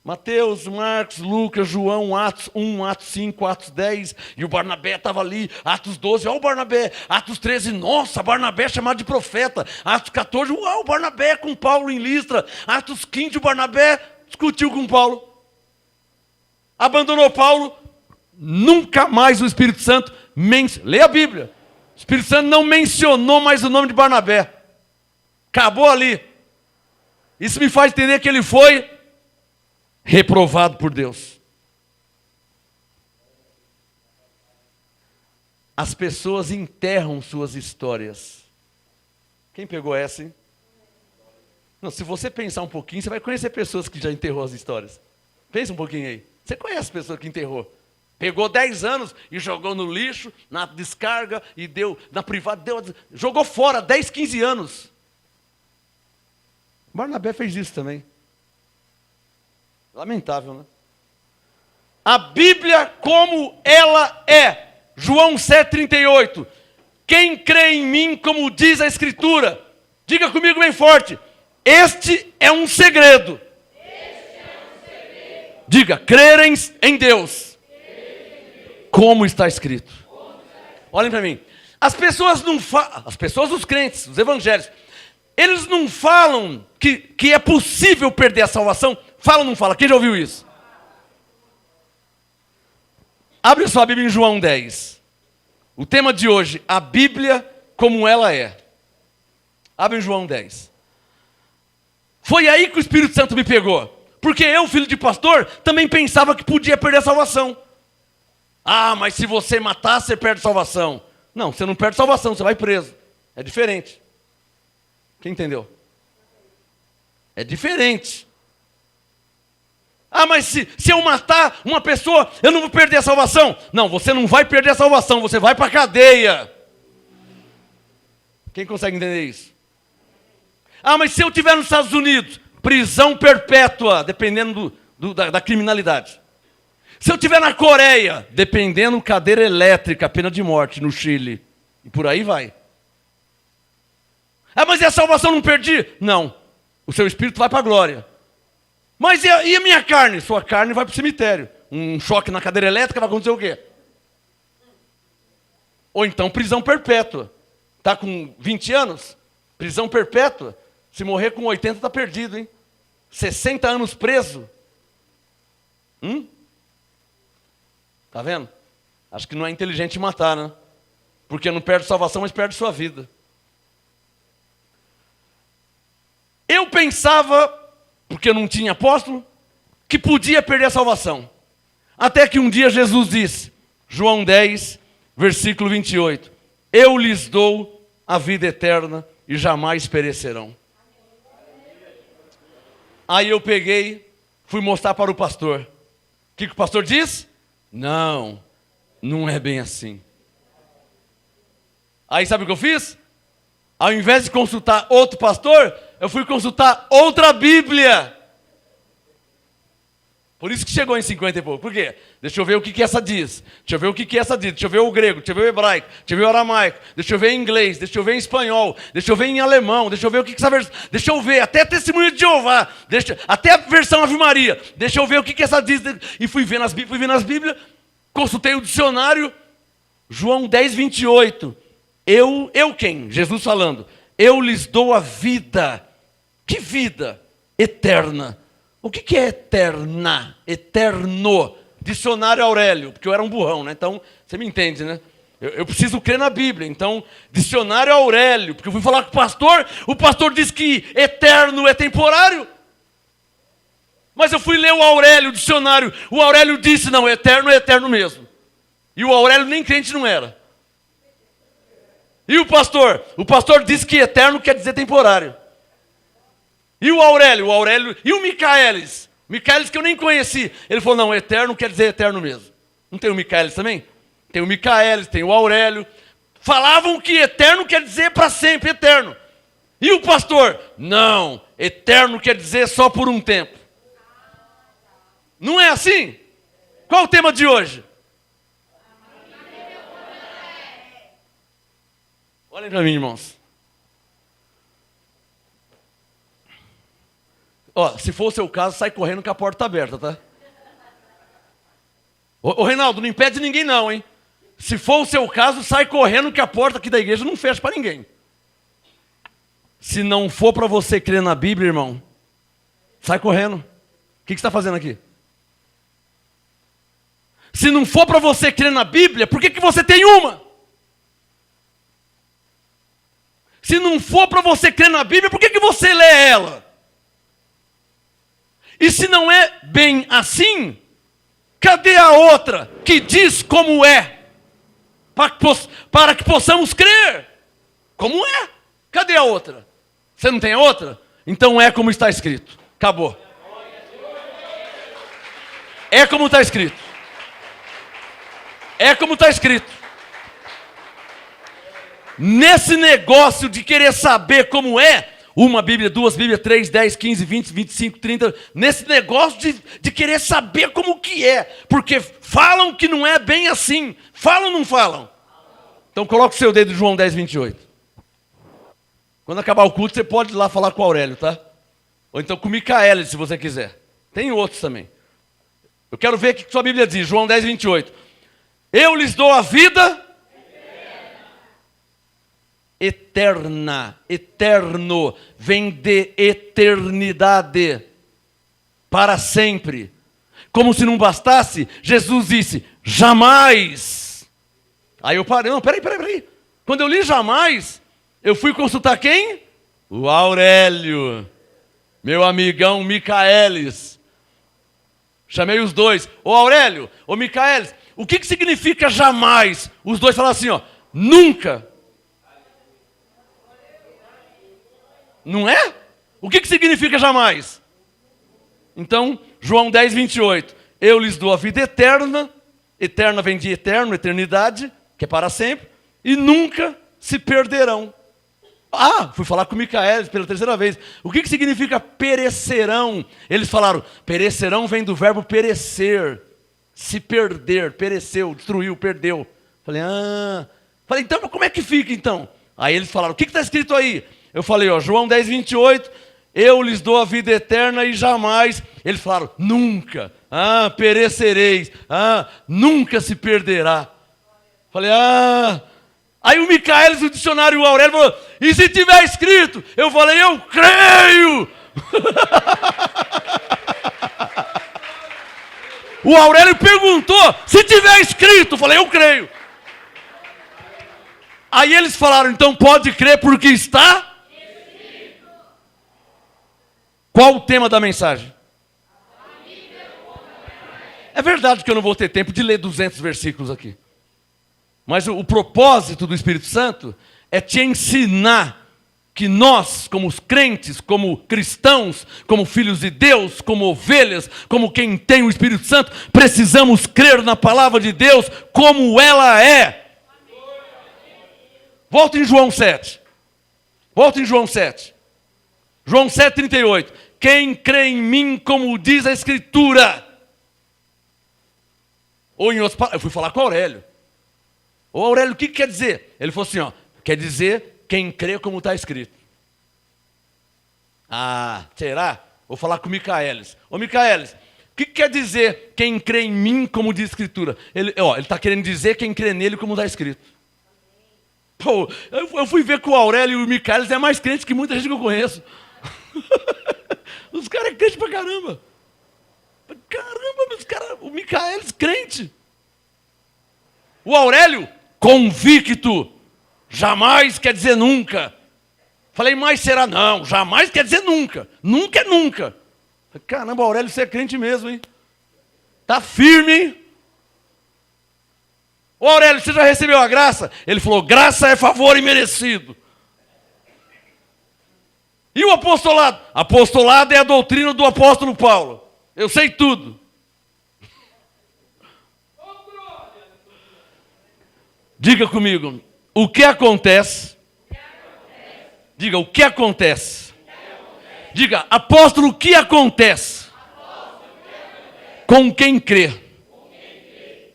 Mateus, Marcos, Lucas, João, Atos 1, Atos 5, Atos 10, e o Barnabé estava ali, Atos 12, olha o Barnabé, Atos 13, nossa, Barnabé é chamado de profeta, Atos 14, uau, o Barnabé com Paulo em Listra, Atos 15, o Barnabé discutiu com Paulo, abandonou Paulo, nunca mais o Espírito Santo, lê a Bíblia, o Espírito Santo não mencionou mais o nome de Barnabé, acabou ali. Isso me faz entender que ele foi reprovado por Deus. As pessoas enterram suas histórias. Quem pegou essa, hein? Não, se você pensar um pouquinho, você vai conhecer pessoas que já enterrou as histórias. Pensa um pouquinho aí. Você conhece pessoas que enterrou. Pegou 10 anos e jogou no lixo, na descarga, e deu, na privada, jogou fora 10, 15 anos. Barnabé fez isso também. Lamentável, né? A Bíblia como ela é. João 7,38. Quem crê em mim, como diz a Escritura. Diga comigo bem forte. Este é um segredo. Diga, crer em Deus. Como está escrito. Olhem para mim. As pessoas não falam, as pessoas, os crentes, os evangélicos, eles não falam que é possível perder a salvação. Fala ou não fala? Quem já ouviu isso? Abre sua Bíblia em João 10. O tema de hoje, a Bíblia como ela é. Abre em João 10. Foi aí que o Espírito Santo me pegou. Porque eu, filho de pastor, também pensava que podia perder a salvação. Mas se você matar, você perde a salvação. Não, você não perde a salvação, você vai preso. É diferente. Quem entendeu? É diferente. Mas se eu matar uma pessoa, eu não vou perder a salvação. Não, você não vai perder a salvação, você vai para a cadeia. Quem consegue entender isso? Mas se eu estiver nos Estados Unidos, prisão perpétua, dependendo da criminalidade. Se eu estiver na Coreia, dependendo, cadeira elétrica, pena de morte, no Chile. E por aí vai. Mas e a salvação não perdi? Não. O seu espírito vai para a glória. Mas e a minha carne? Sua carne vai para o cemitério. Um choque na cadeira elétrica vai acontecer o quê? Ou então prisão perpétua. Está com 20 anos? Prisão perpétua. Se morrer com 80 está perdido, hein? 60 anos preso. Tá vendo? Acho que não é inteligente matar, né? Porque não perde salvação, mas perde sua vida. Eu pensava, porque eu não tinha apóstolo, que podia perder a salvação. Até que um dia Jesus disse, João 10, versículo 28, eu lhes dou a vida eterna e jamais perecerão. Aí eu peguei, fui mostrar para o pastor. O que o pastor disse? Não, não é bem assim. Aí sabe o que eu fiz? Ao invés de consultar outro pastor, eu fui consultar outra Bíblia. Por isso que chegou em 50 e pouco. Por quê? Deixa eu ver o que essa diz. Deixa eu ver o que essa diz. Deixa eu ver o grego, deixa eu ver o hebraico, deixa eu ver o aramaico, deixa eu ver em inglês, deixa eu ver em espanhol, deixa eu ver em alemão, deixa eu ver o que essa versão... Deixa eu ver até testemunho de Jeová, até a versão Ave Maria. Deixa eu ver o que essa diz. E fui vendo as Bíblias, consultei o dicionário, João 10, 28. Eu quem? Jesus falando. Eu lhes dou a vida. Que vida? Eterna. O que é eterna? Eterno. Dicionário Aurélio, porque eu era um burrão, né? Então, você me entende, né? Eu preciso crer na Bíblia. Então, dicionário Aurélio, porque eu fui falar com o pastor disse que eterno é temporário. Mas eu fui ler o Aurélio, o dicionário. O Aurélio disse, não, eterno é eterno mesmo. E o Aurélio nem crente não era. E o pastor? O pastor disse que eterno quer dizer temporário. E o Aurélio? E o Micaelis? Micaelis que eu nem conheci. Ele falou, não, eterno quer dizer eterno mesmo. Não tem o Micaelis também? Tem o Micaelis, tem o Aurélio. Falavam que eterno quer dizer para sempre, eterno. E o pastor? Não, eterno quer dizer só por um tempo. Não é assim? Qual o tema de hoje? Olhem para mim, irmãos. Ó, se for o seu caso, sai correndo que a porta está aberta, tá? Ô, Reinaldo, não impede ninguém não, hein? Se for o seu caso, sai correndo que a porta aqui da igreja não fecha para ninguém. Se não for para você crer na Bíblia, irmão, sai correndo. O que você está fazendo aqui? Se não for para você crer na Bíblia, por que você tem uma? Se não for para você crer na Bíblia, por que você lê ela? E se não é bem assim, cadê a outra que diz como é? Para que possamos crer. Como é? Cadê a outra? Você não tem a outra? Então é como está escrito. Acabou. É como está escrito. É como está escrito. Nesse negócio de querer saber como é, uma Bíblia, duas Bíblias, 3, 10, 15, 20, 25, 30, nesse negócio de querer saber como que é, porque falam que não é bem assim, falam ou não falam? Então coloca o seu dedo em João 10, 28. Quando acabar o culto, você pode ir lá falar com o Aurélio, tá? Ou então com o Micael, se você quiser. Tem outros também. Eu quero ver o que sua Bíblia diz, João 10, 28. Eu lhes dou a vida eterna, eterno, vem de eternidade, para sempre. Como se não bastasse, Jesus disse, jamais. Aí eu parei, não, peraí. Quando eu li jamais, eu fui consultar quem? O Aurélio, meu amigão Micaelis. Chamei os dois, ô Aurélio, ô Micaelis, o que significa jamais? Os dois falaram assim, ó, nunca. Não é? O que significa jamais? Então, João 10, 28. Eu lhes dou a vida eterna. Eterna vem de eterno, eternidade, que é para sempre. E nunca se perderão. Ah, fui falar com o Micael pela terceira vez. O que significa perecerão? Eles falaram, perecerão vem do verbo perecer. Se perder, pereceu, destruiu, perdeu. Falei, então como é que fica então? Aí eles falaram, o que está escrito aí? Eu falei, ó, João 10, 28, eu lhes dou a vida eterna e jamais. Eles falaram, nunca, perecereis, nunca se perderá. Falei, Aí o Micaelis, o dicionário, o Aurélio falou, e se tiver escrito? Eu falei, eu creio. O Aurélio perguntou, se tiver escrito? Eu falei, eu creio. Aí eles falaram, então pode crer porque está escrito. Qual o tema da mensagem? É verdade que eu não vou ter tempo de ler 200 versículos aqui. Mas o propósito do Espírito Santo é te ensinar que nós, como os crentes, como cristãos, como filhos de Deus, como ovelhas, como quem tem o Espírito Santo, precisamos crer na palavra de Deus como ela é. Volta em João 7. Volta em João 7. João 7,38. Quem crê em mim, como diz a Escritura. Ou em outras palavras, eu fui falar com o Aurélio. Ô Aurélio, o que quer dizer? Ele falou assim, ó, quer dizer quem crê como está escrito. Ah, será? Vou falar com o Micaelis. Ô Micaelis, o que quer dizer quem crê em mim como diz a Escritura? Ele está querendo dizer quem crê nele como está escrito. Pô, eu fui ver que o Aurélio e o Micaelis é mais crente que muita gente que eu conheço. Os caras é crente pra caramba. Caramba, os caras, o Micaelis crente. O Aurélio, convicto. Jamais quer dizer nunca. Falei, mas será? Não, jamais quer dizer nunca. Nunca é nunca. Caramba, Aurélio, você é crente mesmo, hein? Tá firme, hein? Ô Aurélio, você já recebeu a graça? Ele falou, graça é favor imerecido. E o apostolado? Apostolado é a doutrina do apóstolo Paulo. Eu sei tudo. Diga comigo, o que acontece? Diga, o que acontece? Diga, apóstolo, o que acontece? Com quem crê?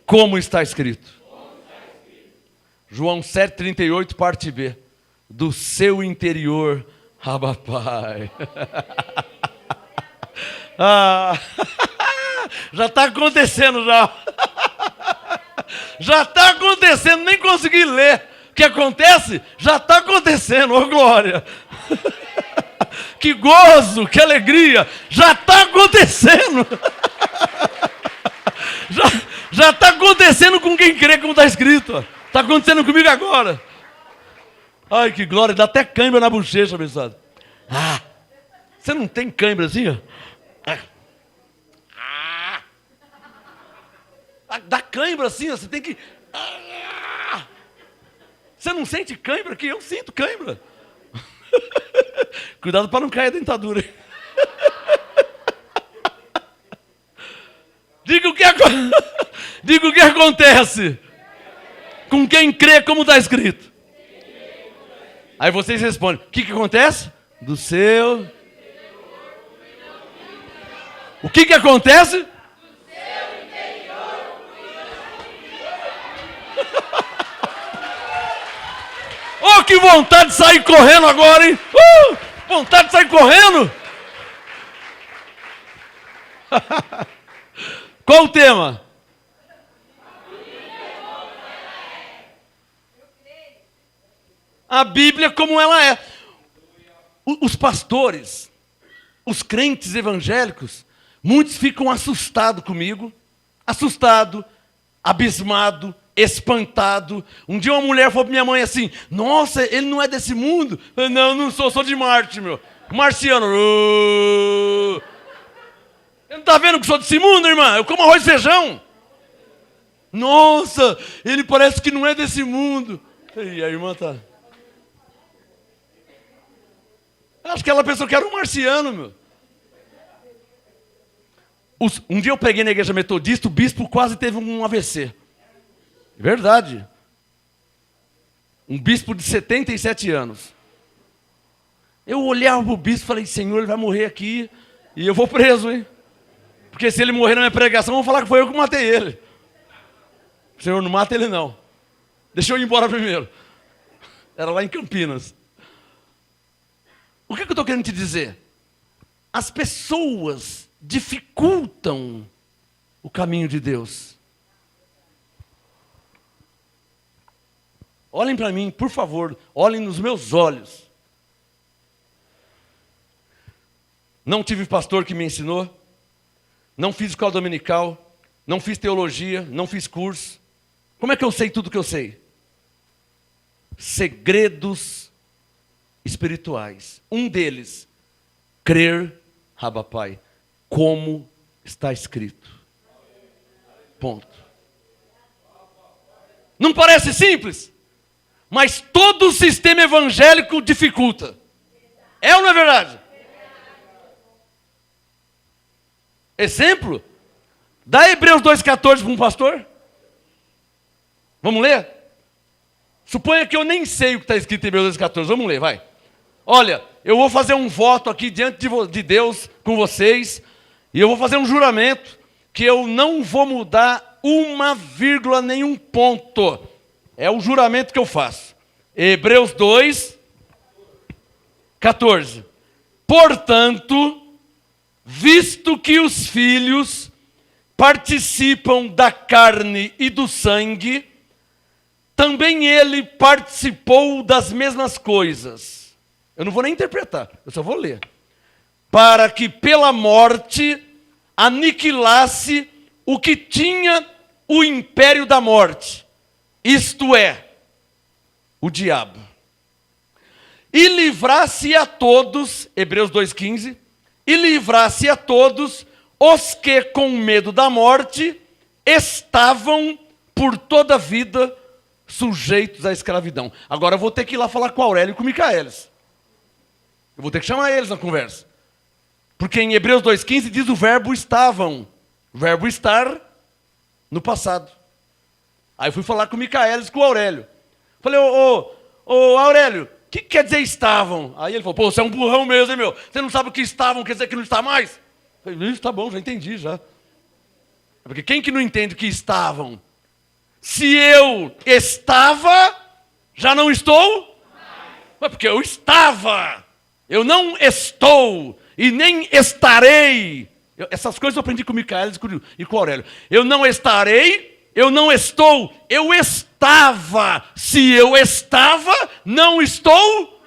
Como está escrito? João 7,38, parte B. Do seu interior, Abba Pai. Já está acontecendo já. Já está acontecendo, nem consegui ler. O que acontece? Já está acontecendo, ô glória. Que gozo, que alegria. Já está acontecendo. Já está acontecendo com quem crê, como está escrito. Está acontecendo comigo agora. Ai, que glória, dá até cãibra na bochecha, abençoado. Você não tem cãibra assim, ó? Dá cãibra assim, ó, você tem que... Você não sente cãibra? Que eu sinto cãibra. Cuidado para não cair a dentadura. Diga o que acontece com quem crê como está escrito. Aí vocês respondem, o que acontece? Do seu... O que acontece? Oh, que vontade de sair correndo agora, hein? Vontade de sair correndo. Qual o tema? A Bíblia como ela é. Os pastores, os crentes evangélicos, muitos ficam assustados comigo, assustado, abismado, espantado. Um dia uma mulher falou para minha mãe assim, nossa, ele não é desse mundo? Eu, não sou de Marte, meu. Marciano. Você não está vendo que sou desse mundo, irmã? Eu como arroz e feijão. Nossa, ele parece que não é desse mundo. E a irmã está... Acho que ela pensou que era um marciano, meu. Um dia eu preguei na igreja metodista, o bispo quase teve um AVC. Verdade. Um bispo de 77 anos. Eu olhava para o bispo e falei, Senhor, ele vai morrer aqui e eu vou preso, hein? Porque se ele morrer na minha pregação, vão falar que foi eu que matei ele. Senhor, não mata ele não. Deixa eu ir embora primeiro. Era lá em Campinas. O que eu estou querendo te dizer? As pessoas dificultam o caminho de Deus. Olhem para mim, por favor, olhem nos meus olhos. Não tive pastor que me ensinou, não fiz escola dominical, não fiz teologia, não fiz curso. Como é que eu sei tudo que eu sei? Segredos espirituais. Um deles, crer, Abba Pai, como está escrito. Ponto. Não parece simples? Mas todo o sistema evangélico dificulta. É ou não é verdade? Exemplo? Dá Hebreus 2,14 para um pastor. Vamos ler? Suponha que eu nem sei o que está escrito em Hebreus 2,14. Vamos ler, vai. Olha, eu vou fazer um voto aqui diante de Deus com vocês. E eu vou fazer um juramento que eu não vou mudar uma vírgula, nenhum ponto. É o juramento que eu faço. Hebreus 2,14. Portanto, visto que os filhos participam da carne e do sangue, também ele participou das mesmas coisas. Eu não vou nem interpretar, eu só vou ler. Para que pela morte aniquilasse o que tinha o império da morte, isto é, o diabo. E livrasse a todos, Hebreus 2,15, e livrasse a todos os que com medo da morte estavam por toda a vida sujeitos à escravidão. Agora eu vou ter que ir lá falar com Aurélio e com Micaelis. Eu vou ter que chamar eles na conversa. Porque em Hebreus 2,15 diz o verbo estavam. O verbo estar no passado. Aí eu fui falar com o Micaelis e com o Aurélio. Falei, ô Aurélio, o que quer dizer estavam? Aí ele falou, pô, você é um burrão mesmo, hein, meu? Você não sabe o que estavam, quer dizer que não está mais? Eu falei, isso, tá bom, já entendi, já. Porque quem que não entende o que estavam? Se eu estava, já não estou? Mas porque eu estava. Eu não estou e nem estarei. Essas coisas eu aprendi com o Micaelis e com o Aurélio. Eu não estarei, eu não estou, eu estava. Se eu estava, não estou.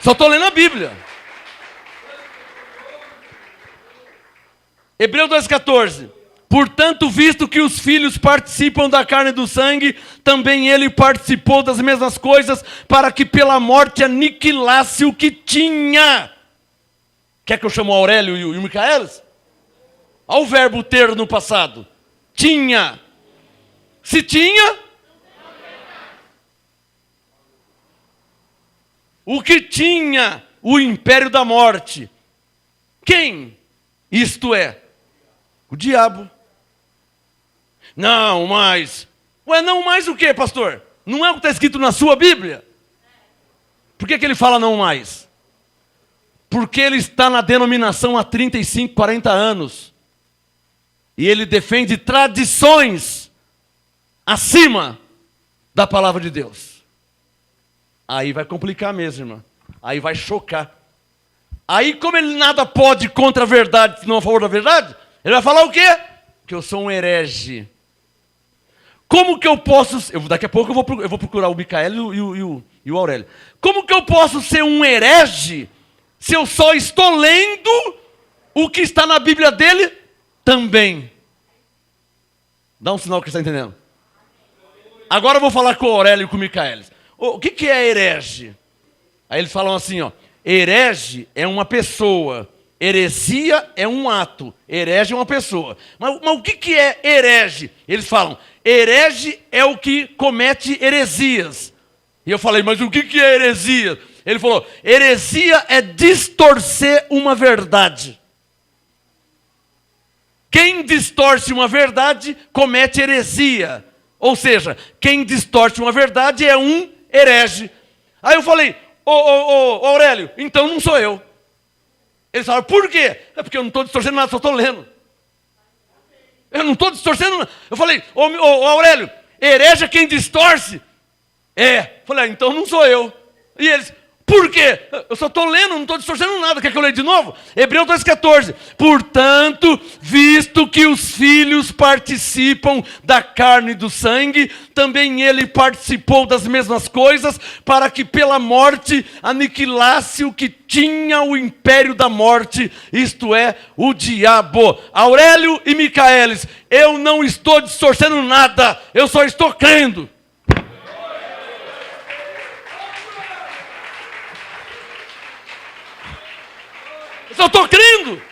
Só estou lendo a Bíblia. Hebreus 2,14. Portanto, visto que os filhos participam da carne e do sangue, também ele participou das mesmas coisas, para que pela morte aniquilasse o que tinha. Quer que eu chame o Aurélio e o Micaelis? Olha o verbo ter no passado. Tinha. Se tinha, o que tinha o império da morte. Quem? Isto é, o diabo. Não, mas... Ué, não mais o quê, pastor? Não é o que está escrito na sua Bíblia? Por que ele fala não mais? Porque ele está na denominação há 35, 40 anos. E ele defende tradições acima da palavra de Deus. Aí vai complicar mesmo, irmã. Aí vai chocar. Aí, como ele nada pode contra a verdade, senão a favor da verdade, ele vai falar o quê? Que eu sou um herege. Como que eu posso... daqui a pouco eu vou procurar o Micael e o Aurélio. Como que eu posso ser um herege se eu só estou lendo o que está na Bíblia dele também? Dá um sinal que você está entendendo. Agora eu vou falar com o Aurélio e com o Micael. O que é herege? Aí eles falam assim, ó. Herege é uma pessoa. Heresia é um ato. Herege é uma pessoa. Mas o que é herege? Eles falam, herege é o que comete heresias. E eu falei, mas o que é heresia? Ele falou, heresia é distorcer uma verdade. Quem distorce uma verdade comete heresia. Ou seja, quem distorce uma verdade é um herege. Aí eu falei, Aurélio, então não sou eu. Eles falaram, por quê? É porque eu não estou distorcendo nada, só estou lendo. Eu não estou distorcendo nada. Eu falei, Aurélio, herege é quem distorce? É. Eu falei, então não sou eu. E eles, Por quê? Eu só estou lendo, não estou distorcendo nada. Quer que eu leia de novo? Hebreus 2,14. Portanto, visto que os filhos participam da carne e do sangue, também ele participou das mesmas coisas, para que pela morte aniquilasse o que tinha o império da morte, isto é, o diabo. Aurélio e Micaelis, eu não estou distorcendo nada, eu só estou crendo. Eu estou crendo.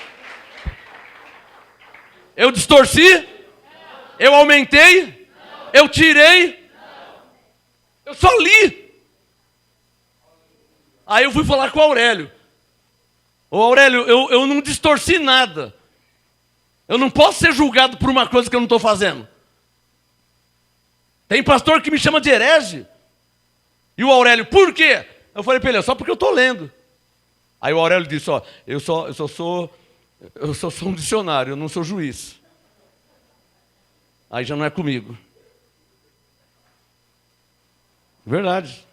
Eu distorci? Eu aumentei? Eu tirei? Eu só li. Aí eu fui falar com o Aurélio. Ô Aurélio, eu não distorci nada. Eu não posso ser julgado por uma coisa que eu não estou fazendo. Tem pastor que me chama de herege. E o Aurélio, por quê? Eu falei para ele, só porque eu estou lendo. Aí o Aurélio disse, eu só sou um dicionário, eu não sou juiz. Aí já não é comigo. Verdade.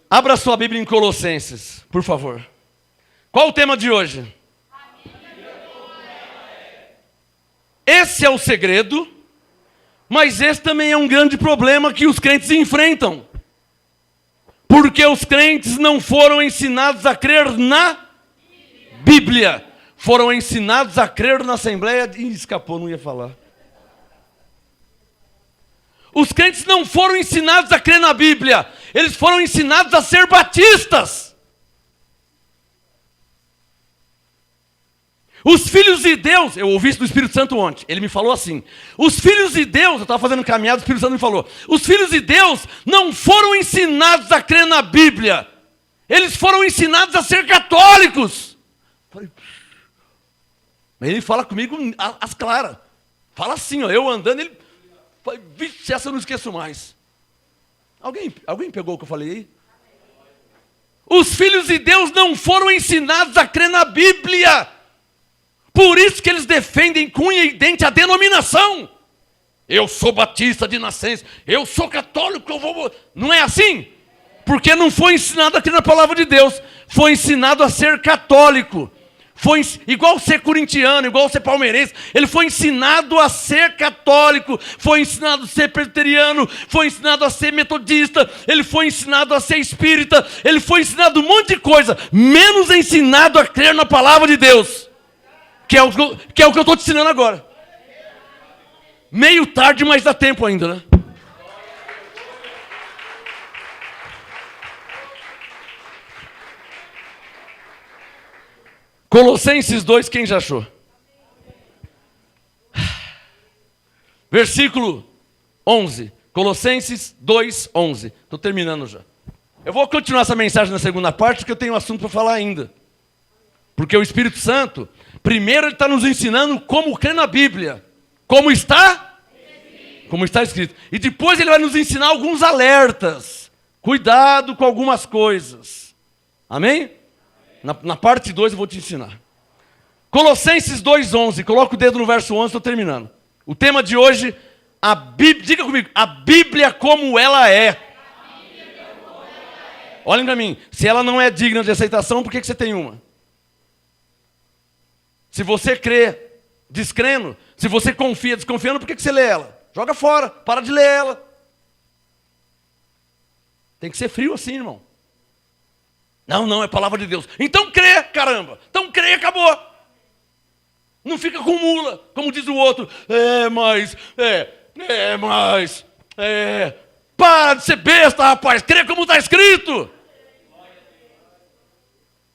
Abra sua Bíblia em Colossenses, por favor. Qual o tema de hoje? Esse é o segredo, mas esse também é um grande problema que os crentes enfrentam. Porque os crentes não foram ensinados a crer na Bíblia. Foram ensinados a crer na Assembleia. Ih, escapou, não ia falar. Os crentes não foram ensinados a crer na Bíblia. Eles foram ensinados a ser batistas. Os filhos de Deus, eu ouvi isso do Espírito Santo ontem, ele me falou assim, os filhos de Deus, eu estava fazendo caminhada, o Espírito Santo me falou, os filhos de Deus não foram ensinados a crer na Bíblia, eles foram ensinados a ser católicos. Mas ele fala comigo às claras, fala assim, eu andando, ele, vixe, essa eu não esqueço mais. Alguém pegou o que eu falei aí? Os filhos de Deus não foram ensinados a crer na Bíblia. Por isso que eles defendem com unha e dente a denominação. Eu sou batista de nascença, eu sou católico, eu vou... Não é assim? Porque não foi ensinado aqui na palavra de Deus. Foi ensinado a ser católico. Foi igual ser corintiano, igual ser palmeirense. Ele foi ensinado a ser católico. Foi ensinado a ser presbiteriano. Foi ensinado a ser metodista. Ele foi ensinado a ser espírita. Ele foi ensinado um monte de coisa. Menos ensinado a crer na palavra de Deus. Que é o que eu estou te ensinando agora. Meio tarde, mas dá tempo ainda, né? Colossenses 2, quem já achou? Versículo 11. Colossenses 2, 11. Estou terminando já. Eu vou continuar essa mensagem na segunda parte, porque eu tenho um assunto para falar ainda. Porque o Espírito Santo, primeiro ele está nos ensinando como crer na Bíblia. Como está? Como está escrito. E depois ele vai nos ensinar alguns alertas. Cuidado com algumas coisas. Amém? Na parte 2 eu vou te ensinar. Colossenses 2:11. Coloca o dedo no verso 11, estou terminando. O tema de hoje, a Bíblia, diga comigo, a Bíblia como ela é. Olhem para mim, se ela não é digna de aceitação, por que você tem uma? Se você crê descrendo, se você confia desconfiando, por que você lê ela? Joga fora, para de ler ela. Tem que ser frio assim, irmão. Não, é palavra de Deus. Então crê, caramba. Então crê, acabou. Não fica com mula, como diz o outro. Para de ser besta, rapaz. Crê como está escrito.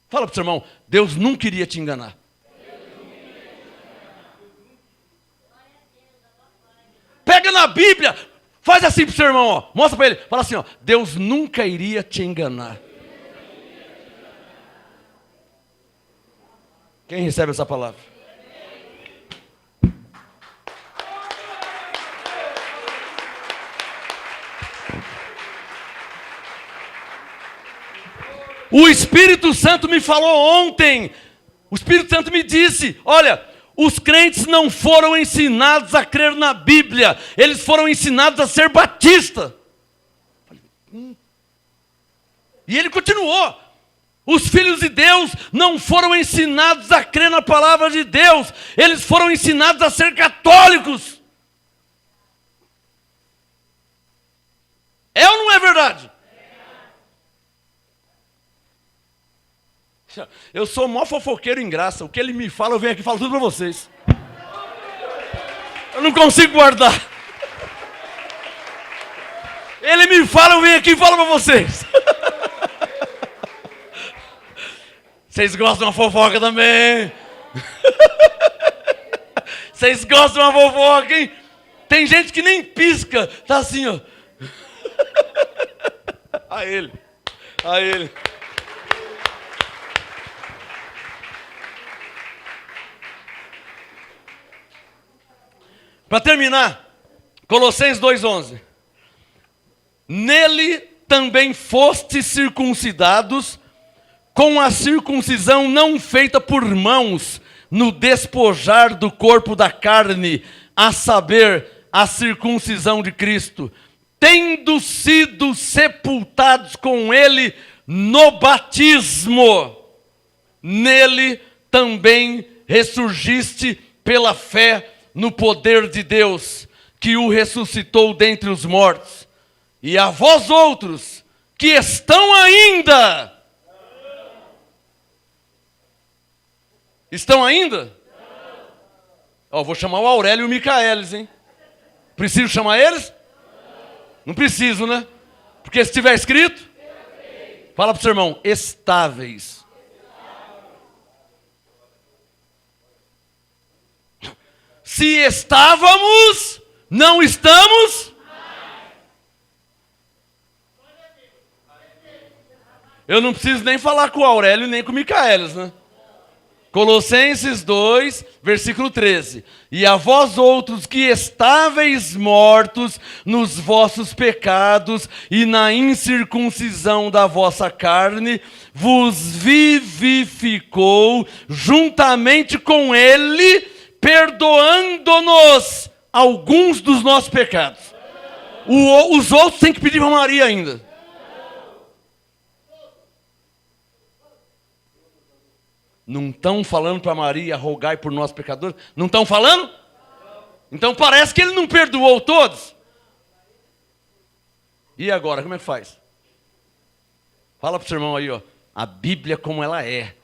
Fala para o seu irmão, Deus nunca iria te enganar. Pega na Bíblia, faz assim para o seu irmão, mostra para ele, fala assim, Deus nunca iria te enganar. Quem recebe essa palavra? O Espírito Santo me falou ontem, o Espírito Santo me disse, olha, os crentes não foram ensinados a crer na Bíblia, eles foram ensinados a ser batista. E ele continuou. Os filhos de Deus não foram ensinados a crer na palavra de Deus. Eles foram ensinados a ser católicos. É ou não é verdade? Eu sou o maior fofoqueiro em graça. O que ele me fala, eu venho aqui e falo tudo para vocês. Eu não consigo guardar. Ele me fala, eu venho aqui e falo para vocês. Vocês gostam de uma fofoca também? Vocês gostam de uma fofoca, hein? Tem gente que nem pisca. Tá assim, ó. A ele. Para terminar, Colossenses 2:11. Nele também fostes circuncidados, com a circuncisão não feita por mãos, no despojar do corpo da carne, a saber, a circuncisão de Cristo, tendo sido sepultados com ele no batismo. Nele também ressurgiste pela fé no poder de Deus, que o ressuscitou dentre os mortos. E a vós outros, que estão ainda... Estão ainda? Ó, vou chamar o Aurélio e o Micaelis, hein? Preciso chamar eles? Não preciso, né? Porque se estiver escrito, fala para o seu irmão, estáveis. Se estávamos, não estamos. Eu não preciso nem falar com o Aurélio nem com o Micaelis, né? Colossenses 2, versículo 13. E a vós outros que estáveis mortos nos vossos pecados e na incircuncisão da vossa carne, vos vivificou juntamente com ele, perdoando-nos alguns dos nossos pecados. Os outros têm que pedir para Maria ainda. Não estão falando para Maria, rogai por nós pecadores? Não estão falando? Então parece que ele não perdoou todos. E agora, como é que faz? Fala para o seu irmão aí, ó. A Bíblia como ela é.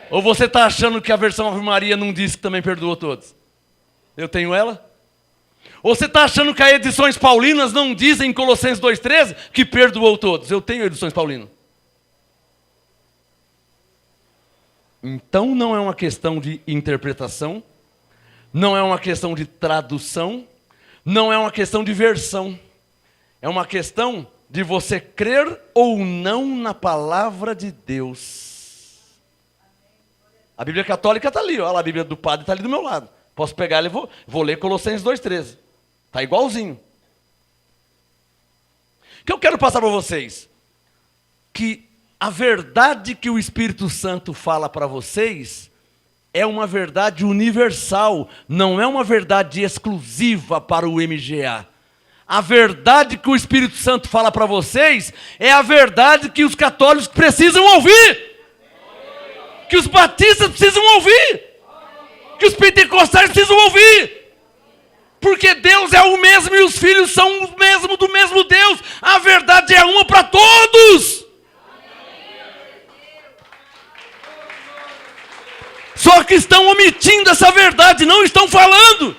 Ou você está achando que a versão Ave Maria não diz que também perdoou todos? Eu tenho ela? Ou você está achando que as edições paulinas não dizem em Colossenses 2,13 que perdoou todos? Eu tenho edições paulinas. Então não é uma questão de interpretação, não é uma questão de tradução, não é uma questão de versão. É uma questão de você crer ou não na palavra de Deus. A Bíblia católica está ali, olha, a Bíblia do padre está ali do meu lado. Posso pegar ela e vou ler Colossenses 2,13. Está igualzinho. O que eu quero passar para vocês? Que a verdade que o Espírito Santo fala para vocês é uma verdade universal, não é uma verdade exclusiva para o MGA. A verdade que o Espírito Santo fala para vocês é a verdade que os católicos precisam ouvir, que os batistas precisam ouvir, que os pentecostais precisam ouvir. Porque Deus é o mesmo e os filhos são o mesmo do mesmo Deus. A verdade é uma para todos. Só que estão omitindo essa verdade, não estão falando.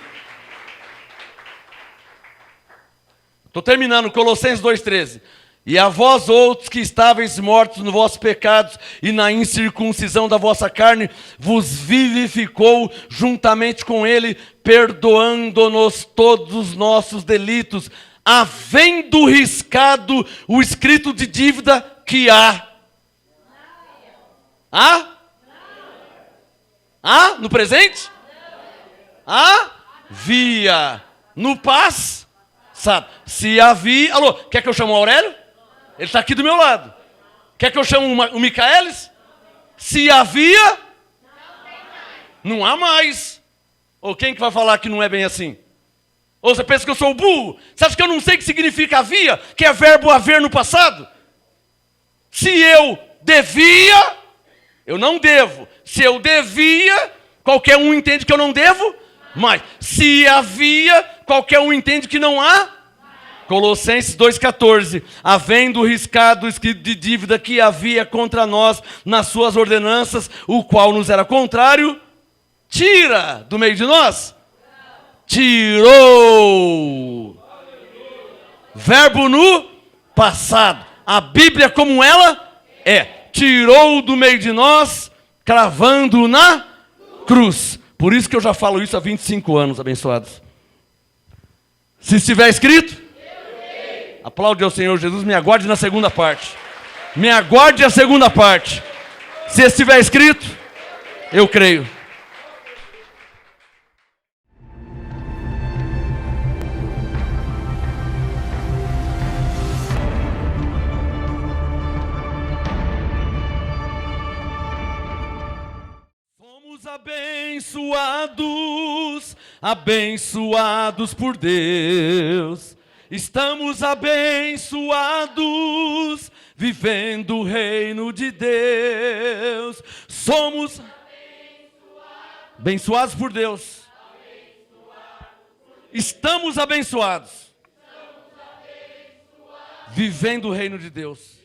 Estou terminando, Colossenses 2,13. E a vós outros que estáveis mortos nos vossos pecados e na incircuncisão da vossa carne, vos vivificou juntamente com ele, perdoando-nos todos os nossos delitos, havendo riscado o escrito de dívida que há. No presente? Havia. No passado. Se havia... Alô, quer que eu chame o Aurélio? Ele está aqui do meu lado. Quer que eu chame o Micaelis? Se havia... Não há mais. Ou quem que vai falar que não é bem assim? Ou você pensa que eu sou burro? Você acha que eu não sei o que significa havia? Que é verbo haver no passado? Se eu devia, eu não devo. Se eu devia, qualquer um entende que eu não devo mais. Se havia, qualquer um entende que não há. Colossenses 2,14. Havendo o riscado escrito de dívida que havia contra nós nas suas ordenanças, o qual nos era contrário, tira do meio de nós. Tirou. Verbo no passado. A Bíblia como ela é. Tirou do meio de nós, cravando na cruz. Por isso que eu já falo isso há 25 anos, abençoados. Se estiver escrito, aplaude ao Senhor Jesus, me aguarde na segunda parte. Me aguarde a segunda parte. Se estiver escrito, eu creio. Somos abençoados, abençoados por Deus. Estamos abençoados, vivendo o reino de Deus. Somos abençoados por Deus. Estamos abençoados, vivendo o reino de Deus.